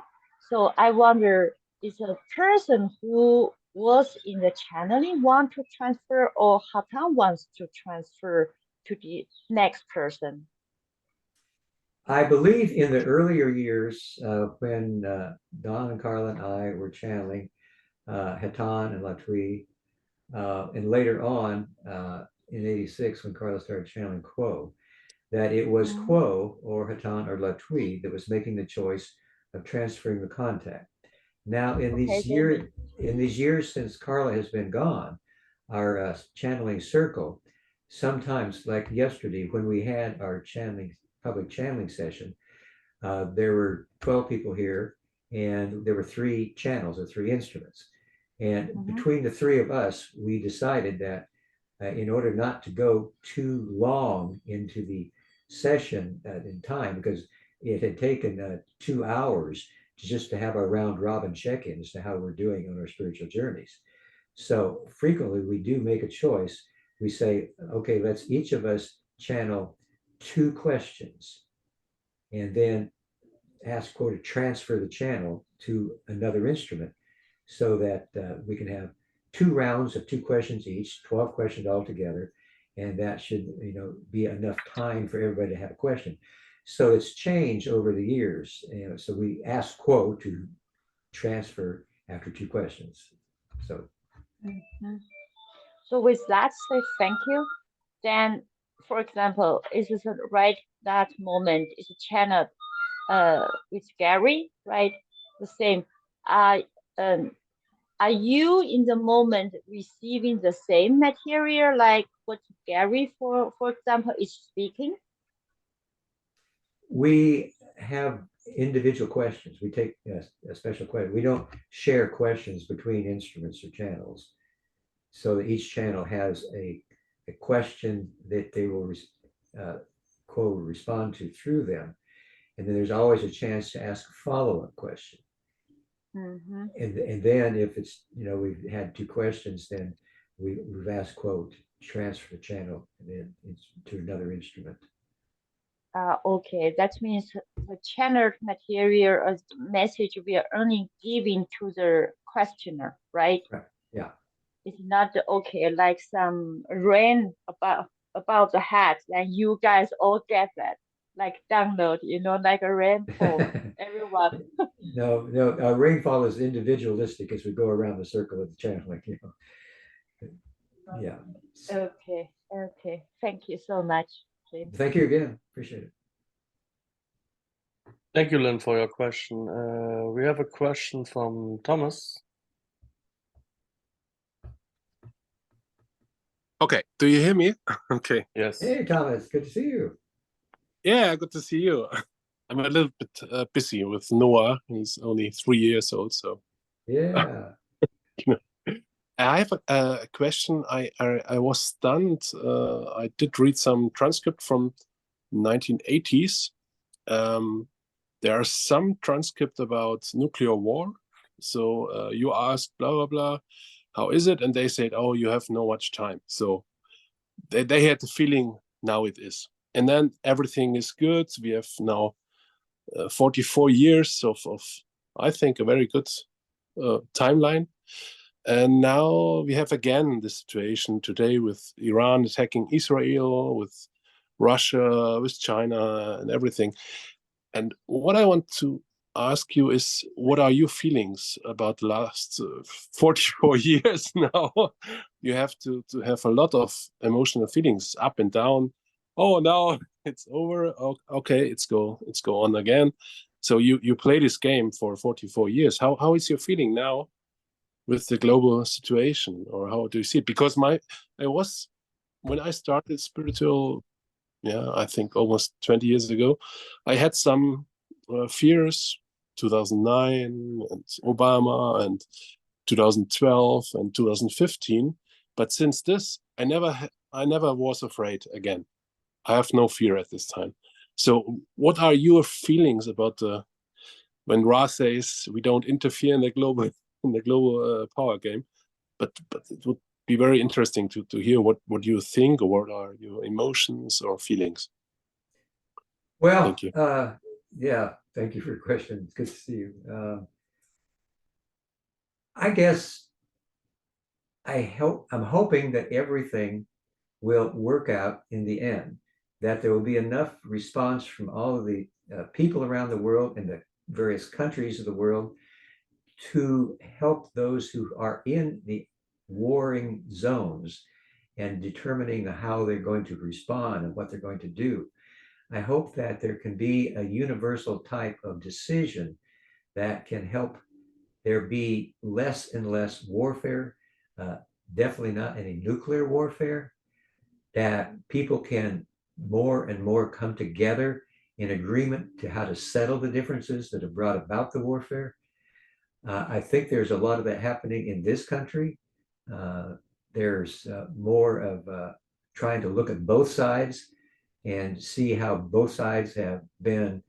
So I wonder, is a person who was in the channeling want to transfer, or Hatan wants to transfer to the next person? I believe in the earlier years when Don and Carla and I were channeling Hatan and Latwi, and later on in '86 when Carla started channeling Quo, that it was Quo or Hatan or Latwi that was making the choice of transferring the contact. Now, in these years since Carla has been gone, our channeling circle, sometimes like yesterday when we had our public channeling session, there were 12 people here, and there were 3 channels or 3 instruments. And between the 3 of us, we decided that in order not to go too long into the session in time, because it had taken 2 hours just to have our round robin check-in as to how we're doing on our spiritual journeys. So frequently we do make a choice. We say, okay, let's each of us channel 2 questions. And then ask Quo to transfer the channel to another instrument so that we can have 2 rounds of 2 questions each, 12 questions altogether, and that should, be enough time for everybody to have a question. So it's changed over the years. So we ask Quo to transfer after 2 questions. So Mhm. So with that, say thank you. Then, for example, is it right that moment is channeled with Gary, right? The same. Are are you in the moment receiving the same material like what Gary, for example, is speaking? we have individual questions. We take a special question. We don't share questions between instruments or channels. So that each channel has a question that they will Quo respond to through them. And then there's always a chance to ask a follow-up question. Mm-hmm. And then if it's, we've had 2 questions, then we've asked Quo to transfer the channel and then to another instrument. Okay, that means the channeled material or message we are only giving to the questioner, right? Right. Yeah. It's not okay like some rain about the hat, and you guys all get that, like download, like a rainfall, everyone. No, rainfall is individualistic as we go around the circle of the channeling, Yeah. Okay. Thank you so much, Jim. Thank you again. Appreciate it. Thank you, Lynn, for your question. We have a question from Thomas. Okay, do you hear me? Okay. Yes. Hey, Thomas, good to see you. Yeah, good to see you. I'm a little bit busy with Noah. He's only 3 years old, so. Yeah. I have a question. I was stunned. I did read some transcript from 1980s. There are some transcript about nuclear war. So you asked blah, blah, blah, how is it? And they said, oh, you have no much time. So they had the feeling now it is. And then everything is good. We have now 44 years of I think, a very good timeline. And now we have again the situation today with Iran attacking Israel, with Russia, with China and everything. And what I want to ask you is, what are your feelings about the last 44 years now? You have to have a lot of emotional feelings, up and down. Oh, now it's over. Oh, okay, it's go on again. So you play this game for 44 years. How is your feeling now with the global situation, or how do you see it? Because when I started spiritual, I think almost 20 years ago, I had some fears, 2009 and Obama and 2012 and 2015. But since this, I never was afraid again. I have no fear at this time. So what are your feelings about when Ra says we don't interfere in the global power game? But it would be very interesting to hear what you think, or what are your emotions or feelings. Well, thank you. Yeah, thank you for your question. It's good to see you. I guess I'm hoping that everything will work out in the end, that there will be enough response from all of the people around the world and the various countries of the world to help those who are in the warring zones and determining how they're going to respond and what they're going to do. I hope that there can be a universal type of decision that can help there be less and less warfare, definitely not any nuclear warfare, that people can more and more come together in agreement to how to settle the differences that have brought about the warfare. I think there's a lot of that happening in this country. There's more of trying to look at both sides and see how both sides have been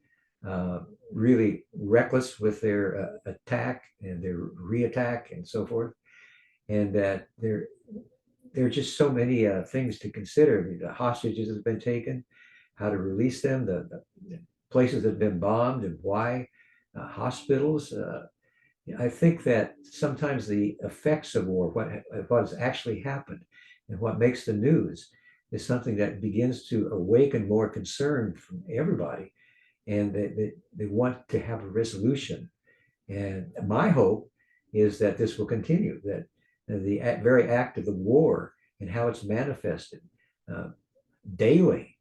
really reckless with their attack and their reattack and so forth. And that there are just so many things to consider. The hostages have been taken, how to release them, places that have been bombed and why, hospitals. I think that sometimes the effects of war, what has actually happened and what makes the news, is something that begins to awaken more concern from everybody, and they want to have a resolution. And my hope is that this will continue, that the very act of the war and how it's manifested daily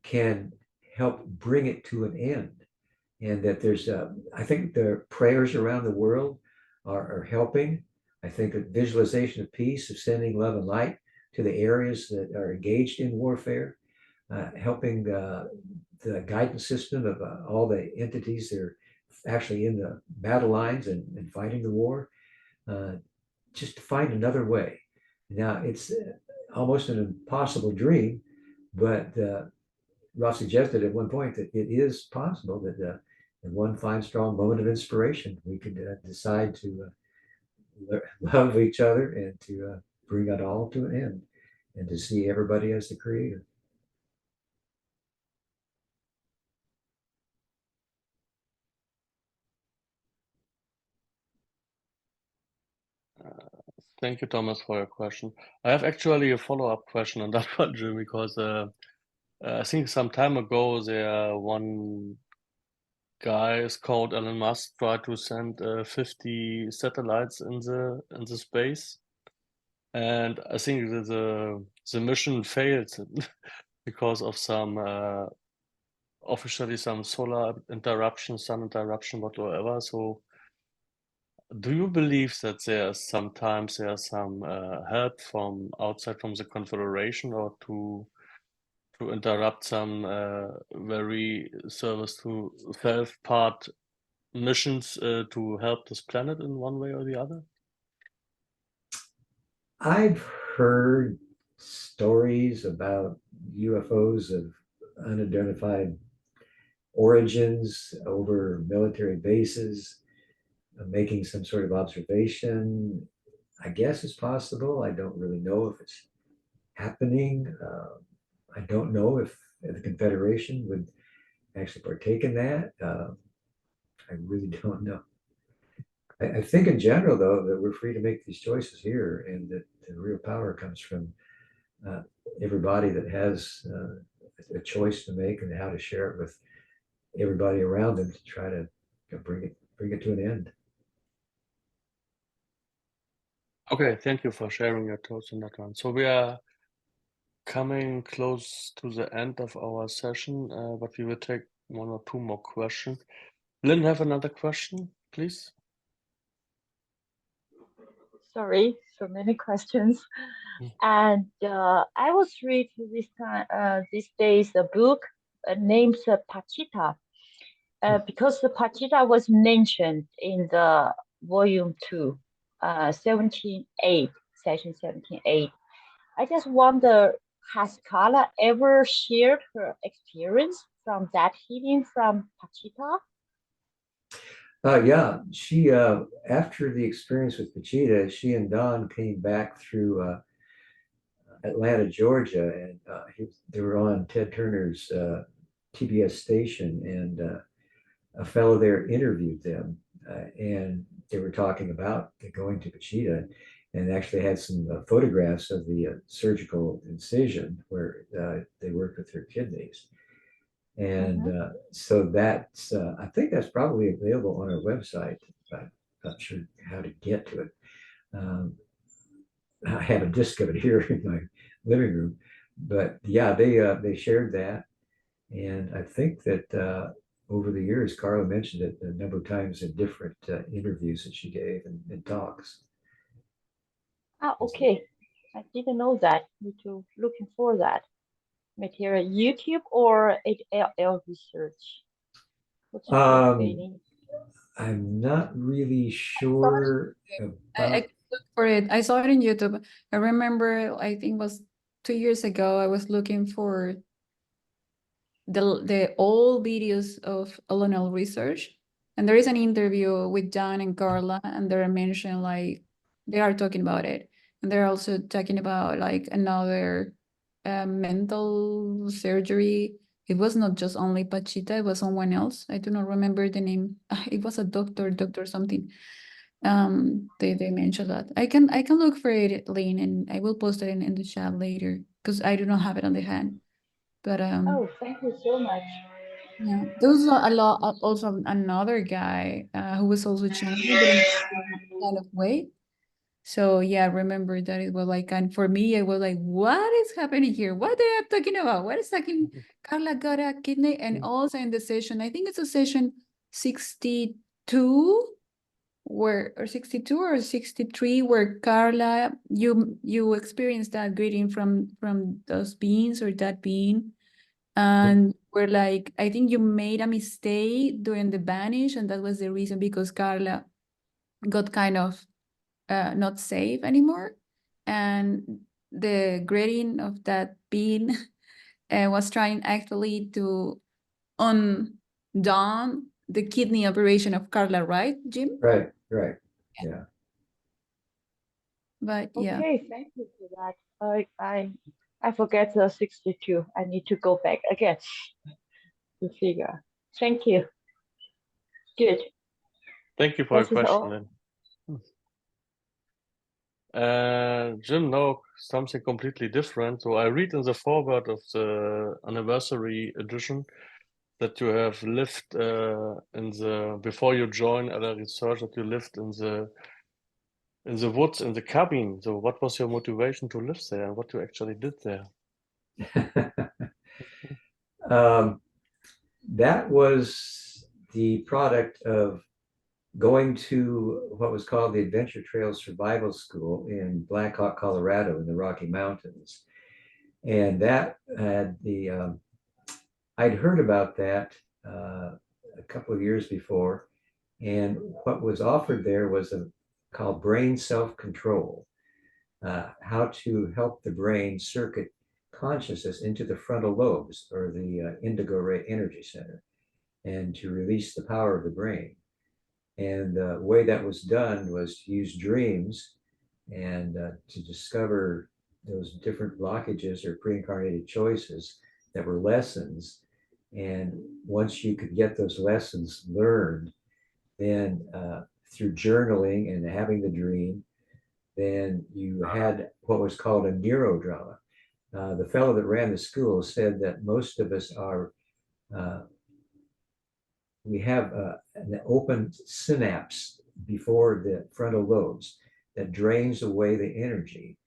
can help bring it to an end. And that there's, I think the prayers around the world are helping. I think that visualization of peace, of sending love and light to the areas that are engaged in warfare, helping the guidance system of all the entities that are actually in the battle lines and fighting the war, just to find another way. Now, it's almost an impossible dream, but Ross suggested at one point that it is possible that in one fine, strong moment of inspiration, we could decide to love each other and to bring it all to an end and to see everybody as the creator. Thank you, Thomas, for your question. I have actually a follow-up question on that one, Jim, because I think some time ago one guy is called Elon Musk tried to send 50 satellites in the space, and I think the mission failed because of some officially some solar interruption, sun interruption, whatsoever. So, do you believe that sometimes there's some help from outside from the Confederation or to interrupt some very service to self part missions to help this planet in one way or the other? I've heard stories about UFOs of unidentified origins over military bases, making some sort of observation. I guess it's possible. I don't really know if it's happening. I don't know if the Confederation would actually partake in that. I really don't know. I think in general, though, that we're free to make these choices here, and that the real power comes from everybody that has a choice to make and how to share it with everybody around them to try to bring it to an end. Okay, thank you for sharing your thoughts on that one. So we are coming close to the end of our session, but we will take one or two more questions. Lynn, have another question, please? Sorry, so many questions. And I was reading these days a book named Pachita, because the Pachita was mentioned in the volume 2, 17.8, section 17.8. I just wonder, has Carla ever shared her experience from that healing from Pachita? Yeah, she after the experience with Pachita, she and Don came back through Atlanta, Georgia, and they were on Ted Turner's TBS station, and a fellow there interviewed them, and they were talking about going to Pachita, and actually had some photographs of the surgical incision where they worked with her kidneys. And so that's, I think that's probably available on our website. I'm not sure how to get to it. I have a disc of it here in my living room, but yeah, they shared that. And I think that over the years, Carla mentioned it a number of times in different interviews that she gave and talks. Okay. I didn't know that. Need to looking for that material. YouTube or HLL research? What's your feeling? I'm not really sure I about. look for it. I saw it in YouTube. I remember, I think it was 2 years ago, I was looking for the old videos of LNL research, and there is an interview with John and Carla, and they're mentioned like they are talking about it, and they're also talking about like another mental surgery it was not just only Pachita, it was someone else. I do not remember the name. It was a doctor something. They mentioned that. I can look for it, Lynn, and I will post it in the chat later because I do not have it on the hand. But Oh, thank you so much. yeah, there was a lot also another guy who was also channeling, but in a different kind of way. So yeah, remember that it was like, and for me, it was like, what is happening here? What they are talking about? What is talking? Carla got a kidney, and also in the session, I think it's a session 62, where or 62 or 63, where Carla, you experienced that greeting from those beings or that being, and we're like, I think you made a mistake during the banish, and that was the reason because Carla got kind of not safe anymore, and the greeting of that being was trying actually to undone the kidney operation of Carla, right, Jim? Right, right. Yeah. But yeah. Okay, thank you for that. I forget the 62. I need to go back again to figure. Thank you. Good. Thank you for your That is question, all. Lynn. Jim, now something completely different. So I read in the foreword of the anniversary edition that you have lived in the before you joined other research that you lived in the woods in the cabin. So what was your motivation to live there and what you actually did there? That was the product of going to what was called the Adventure Trail Survival School in Black Hawk, Colorado, in the Rocky Mountains. And that had I'd heard about that a couple of years before. And what was offered there was called brain self-control, how to help the brain circuit consciousness into the frontal lobes, or the indigo ray energy center, and to release the power of the brain. And the way that was done was to use dreams and to discover those different blockages or pre-incarnated choices that were lessons. And once you could get those lessons learned, then through journaling and having the dream, then you had what was called a neurodrama. The fellow that ran the school said that most of us are we have an open synapse before the frontal lobes that drains away the energy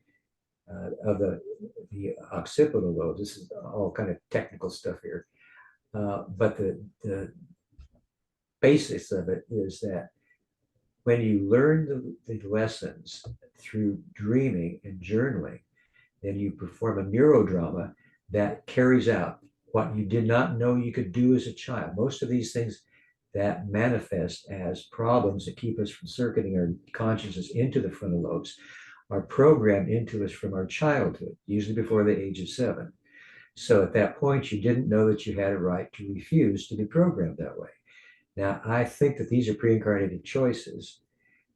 of the occipital lobes. This is all kind of technical stuff here. But the basis of it is that when you learn the lessons through dreaming and journaling, then you perform a neurodrama that carries out what you did not know you could do as a child. Most of these things that manifest as problems that keep us from circuiting our consciousness into the frontal lobes are programmed into us from our childhood, usually before the age of 7. So at that point, you didn't know that you had a right to refuse to be programmed that way. Now, I think that these are pre-incarnated choices,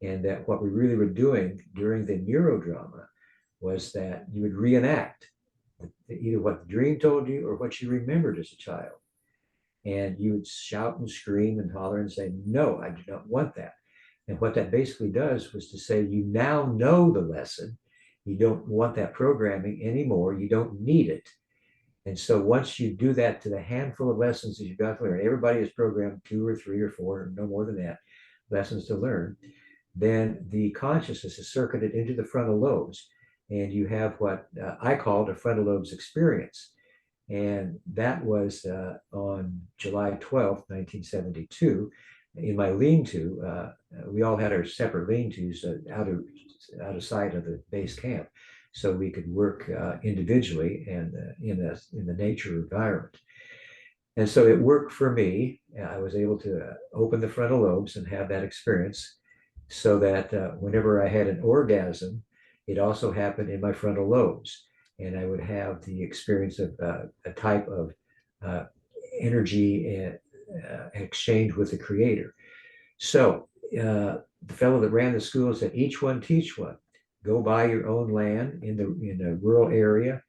and that what we really were doing during the neurodrama was that you would reenact either what the dream told you or what you remembered as a child. And you would shout and scream and holler and say, no, I do not want that. And what that basically does was to say, you now know the lesson. You don't want that programming anymore. You don't need it. And so once you do that to the handful of lessons that you've got to learn, everybody is programmed 2 or 3 or 4, no more than that, lessons to learn, then the consciousness is circuited into the frontal lobes. And you have what I called a frontal lobes experience. And that was on July 12th, 1972, in my lean-to. We all had our separate lean-tos out of sight of the base camp, so we could work individually and in the nature environment. And so it worked for me. I was able to open the frontal lobes and have that experience, so that whenever I had an orgasm, it also happened in my frontal lobes. And I would have the experience of a type of energy exchange with the creator. So the fellow that ran the school said, each one teach one. Go buy your own land in a rural area,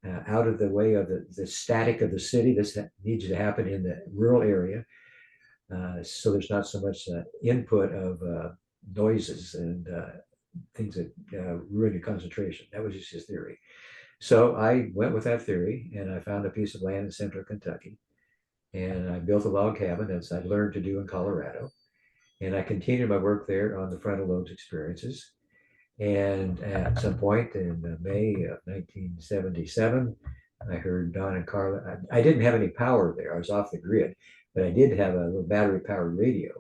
out of the way of the static of the city. This needs to happen in the rural area. So there's not so much input of noises and things that ruin your concentration. That was just his theory. So I went with that theory, and I found a piece of land in central Kentucky, and I built a log cabin, as I'd learned to do in Colorado. And I continued my work there on the frontal lobes experiences. And at some point in May of 1977, I heard Don and Carla. I didn't have any power there. I was off the grid, but I did have a little battery-powered radio.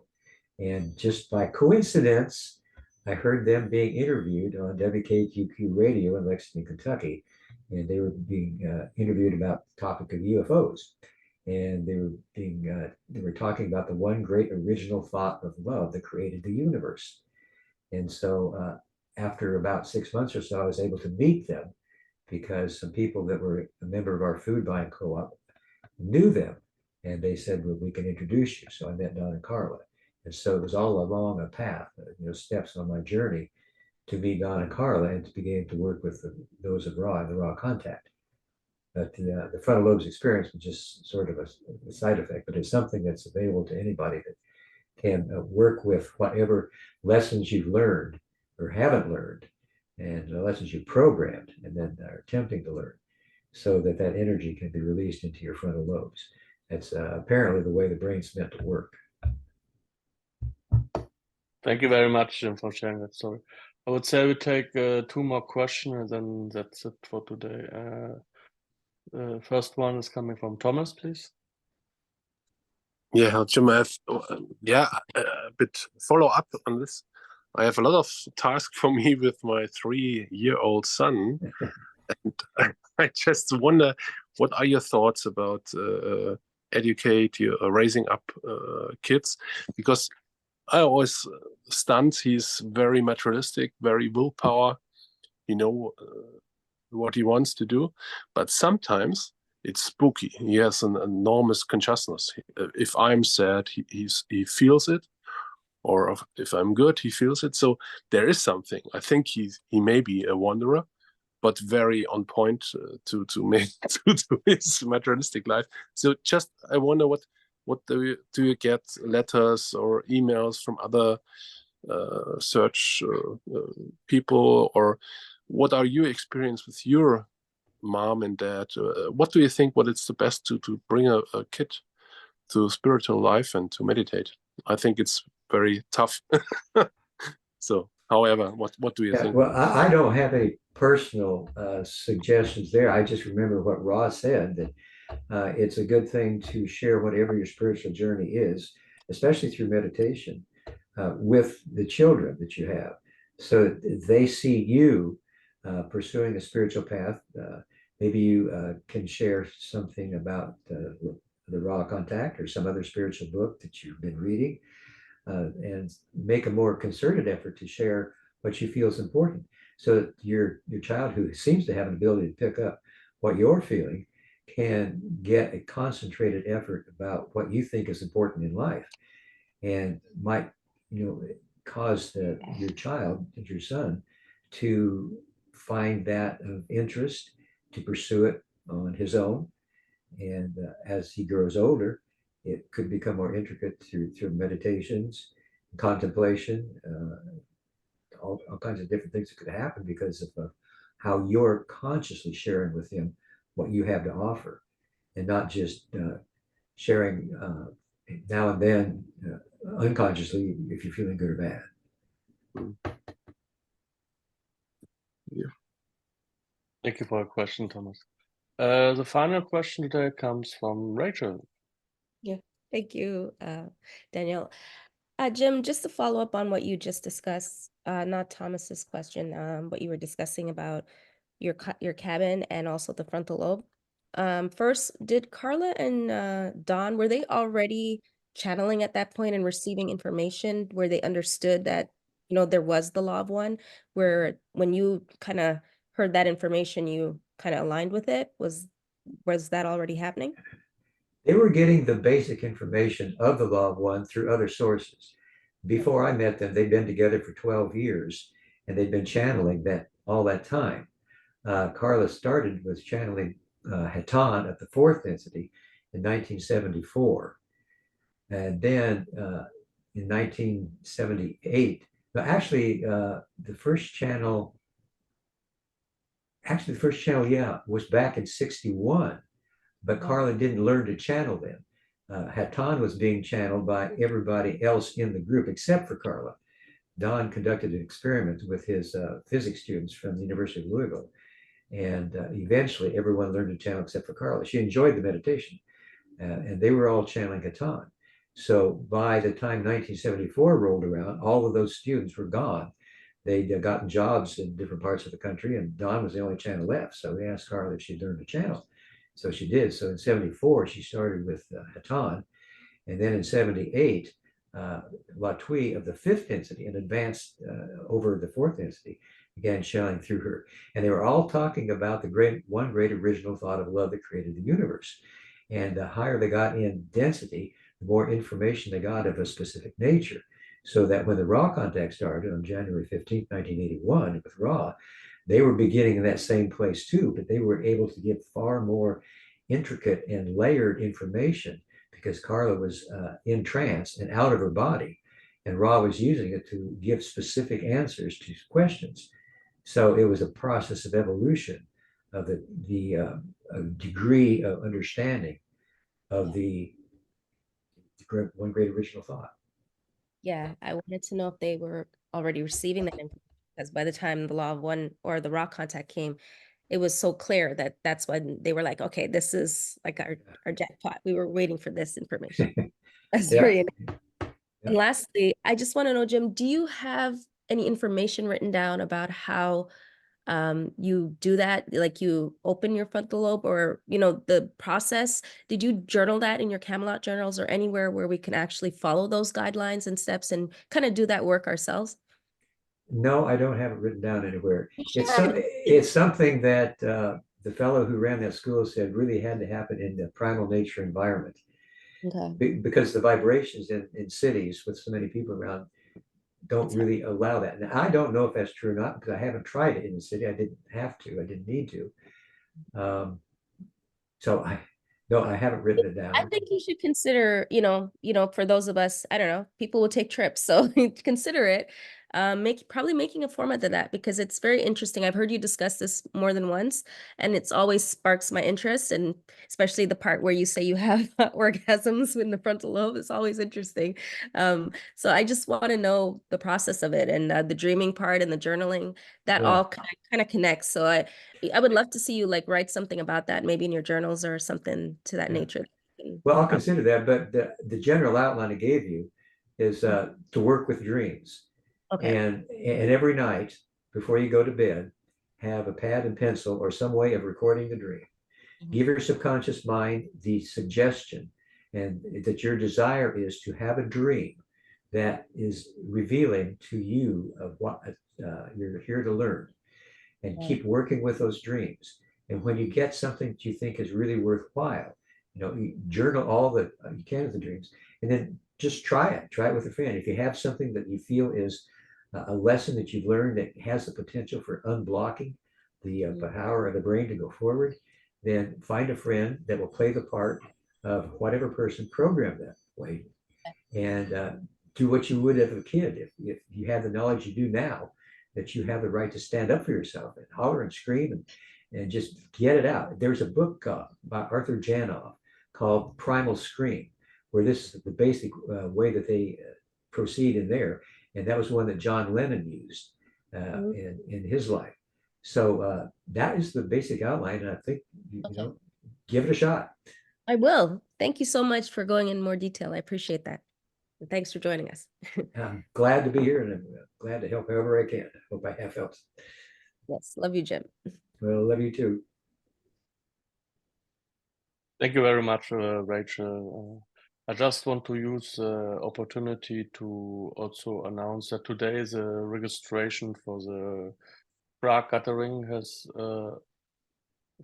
And just by coincidence, I heard them being interviewed on WKQQ radio in Lexington, Kentucky. And they were being interviewed about the topic of UFOs. And they were talking about the one great original thought of love that created the universe. And so after about 6 months or so, I was able to meet them because some people that were a member of our food buying co-op knew them. And they said, well, we can introduce you. So I met Don and Carla. And so it was all along a path, steps on my journey to meet Don and Carla and to begin to work with those of Raw and the Raw contact. But the frontal lobes experience was just sort of a side effect, but it's something that's available to anybody that can work with whatever lessons you've learned or haven't learned, and the lessons you've programmed and then are attempting to learn, so that that energy can be released into your frontal lobes. That's apparently the way the brain's meant to work. Thank you very much, Jim, for sharing that story. I would say we take 2 more questions, and then that's it for today. First one is coming from Thomas, please. Yeah, Jim, I have a bit follow up on this. I have a lot of tasks for me with my 3-year-old son, and I just wonder, what are your thoughts about raising up kids? Because I always stunned. He's very materialistic, very willpower. What he wants to do, but sometimes it's spooky. He has an enormous consciousness. If I'm sad, he feels it, or if I'm good, he feels it. So there is something. I think he may be a wanderer, but very on point to his materialistic life. So just I wonder what do you get letters or emails from other search people, or what are your experience with your mom and dad? What do you think? What is the best to bring a kid to spiritual life and to meditate? I think it's very tough. So, however, what do you think? Well, I don't have any personal suggestions there. I just remember what Ross said, that it's a good thing to share whatever your spiritual journey is, especially through meditation, with the children that you have, so they see you pursuing a spiritual path. Maybe you can share something about the Raw Contact or some other spiritual book that you've been reading, and make a more concerted effort to share what you feel is important, so that your child, who seems to have an ability to pick up what you're feeling, can get a concentrated effort about what you think is important in life, and might cause your child, your son, to find that of interest, to pursue it on his own. And as he grows older, it could become more intricate through meditations, contemplation, all kinds of different things that could happen because of how you're consciously sharing with him what you have to offer, and not just sharing now and then unconsciously if you're feeling good or bad. Yeah. Thank you for your question, Thomas. The final question today comes from Rachel. Yeah, thank you, Daniel. Jim, just to follow up on what you just discussed, not Thomas's question, what you were discussing about your cabin and also the frontal lobe. First, did Carla and Don, were they already channeling at that point and receiving information where they understood that, there was the law of one, where when you kind of heard that information, you kind of aligned with it? Was that already happening? They were getting the basic information of the law of one through other sources. Before I met them, they'd been together for 12 years, and they'd been channeling that all that time. Carla started with channeling Haton at the fourth density in 1974. And then in 1978, but actually the first channel, yeah, was back in 61, but Carla didn't learn to channel then. Haton was being channeled by everybody else in the group except for Carla. Don conducted an experiment with his physics students from the University of Louisville. And eventually everyone learned to channel except for Carla. She enjoyed the meditation and they were all channeling Haton. So by the time 1974 rolled around, all of those students were gone. They'd gotten jobs in different parts of the country and Don was the only channel left. So we asked Carla if she'd learned to channel. So she did. So in 74, she started with Haton. And then in 78, Latui of the fifth density and advanced over the fourth density began channeling through her. And they were all talking about the one great original thought of love that created the universe. And the higher they got in density, the more information they got of a specific nature. So that when the Ra contact started on January 15th, 1981 with Ra, they were beginning in that same place too, but they were able to give far more intricate and layered information because Carla was in trance and out of her body, and Ra was using it to give specific answers to questions. So it was a process of evolution of the degree of understanding of the one great original thought. Yeah, I wanted to know if they were already receiving that information, because by the time the law of one or the Ra contact came, it was so clear that that's when they were like, okay, this is like our jackpot. We were waiting for this information. That's very interesting. And lastly, I just want to know, Jim, do you have any information written down about how you do that? Like you open your frontal lobe, or, you know, the process? Did you journal that in your Camelot journals or anywhere where we can actually follow those guidelines and steps and kind of do that work ourselves? No, I don't have it written down anywhere. It's something that the fellow who ran that school said really had to happen in the primal nature environment. Okay. Because the vibrations in cities with so many people around don't really allow that. Now, I don't know if that's true or not because I haven't tried it in the city. I didn't have to. I didn't need to. So I haven't written it down. I think you should consider, for those of us, I don't know, people will take trips, so consider it. Probably making a format of that, because it's very interesting. I've heard you discuss this more than once, and it's always sparks my interest, and especially the part where you say you have orgasms in the frontal lobe is always interesting. So I just want to know the process of it, and the dreaming part and the journaling, that all kind of connects. So I would love to see you like write something about that, maybe in your journals or something to that nature. Well, I'll consider that, but the general outline I gave you is to work with dreams. Okay. And every night before you go to bed, have a pad and pencil or some way of recording the dream. Give your subconscious mind the suggestion and that your desire is to have a dream that is revealing to you of what you're here to learn, and keep working with those dreams. And when you get something that you think is really worthwhile, you journal all that you can of the dreams, and then just try it with a friend. If you have something that you feel is a lesson that you've learned that has the potential for unblocking the power of the brain to go forward, then find a friend that will play the part of whatever person programmed that way, and do what you would as a kid. If you have the knowledge you do now, that you have the right to stand up for yourself and holler and scream and just get it out. There's a book by Arthur Janoff called Primal Scream, where this is the basic way that they proceed in there. And that was one that John Lennon used in his life. So that is the basic outline. And I think, give it a shot. I will. Thank you so much for going in more detail. I appreciate that. And thanks for joining us. I'm glad to be here, and I'm glad to help however I can. I hope I have helped. Yes. Love you, Jim. Well, love you too. Thank you very much, Rachel. I just want to use the opportunity to also announce that today the registration for the Prague gathering has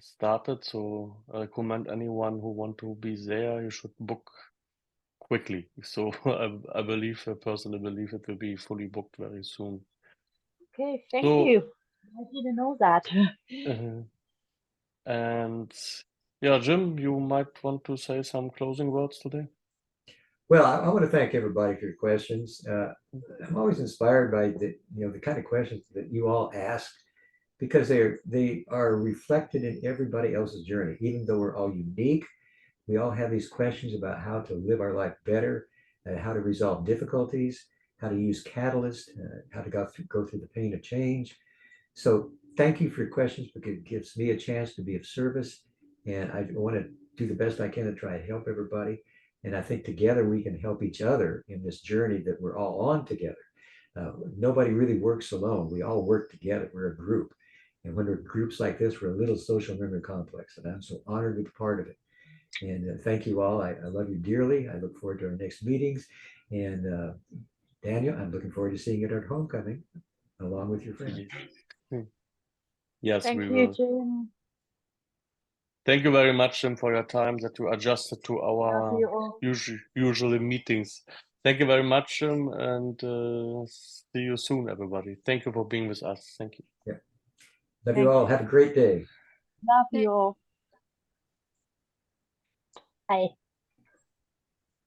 started. So I recommend anyone who want to be there, you should book quickly. So I personally believe it will be fully booked very soon. Okay, thank you. I didn't know that. And yeah, Jim, you might want to say some closing words today. Well, I want to thank everybody for your questions. I'm always inspired by the kind of questions that you all ask, because they are reflected in everybody else's journey. Even though we're all unique, we all have these questions about how to live our life better, how to resolve difficulties, how to use catalyst, how to go through the pain of change. So thank you for your questions, because it gives me a chance to be of service, and I want to do the best I can to try to help everybody. And I think together we can help each other in this journey that we're all on together. Nobody really works alone. We all work together. We're a group. And when we're groups like this, we're a little social memory complex. And I'm so honored to be part of it. And thank you all. I love you dearly. I look forward to our next meetings. And Daniel, I'm looking forward to seeing you at homecoming along with your friends. Yes, Thank we you, will. Jim. Thank you very much, Jim, for your time that you adjusted to Love our you all. usually meetings. Thank you very much, Jim, and see you soon, everybody. Thank you for being with us. Thank you. Yeah. Love you all. Have a great day. Love you all. Bye.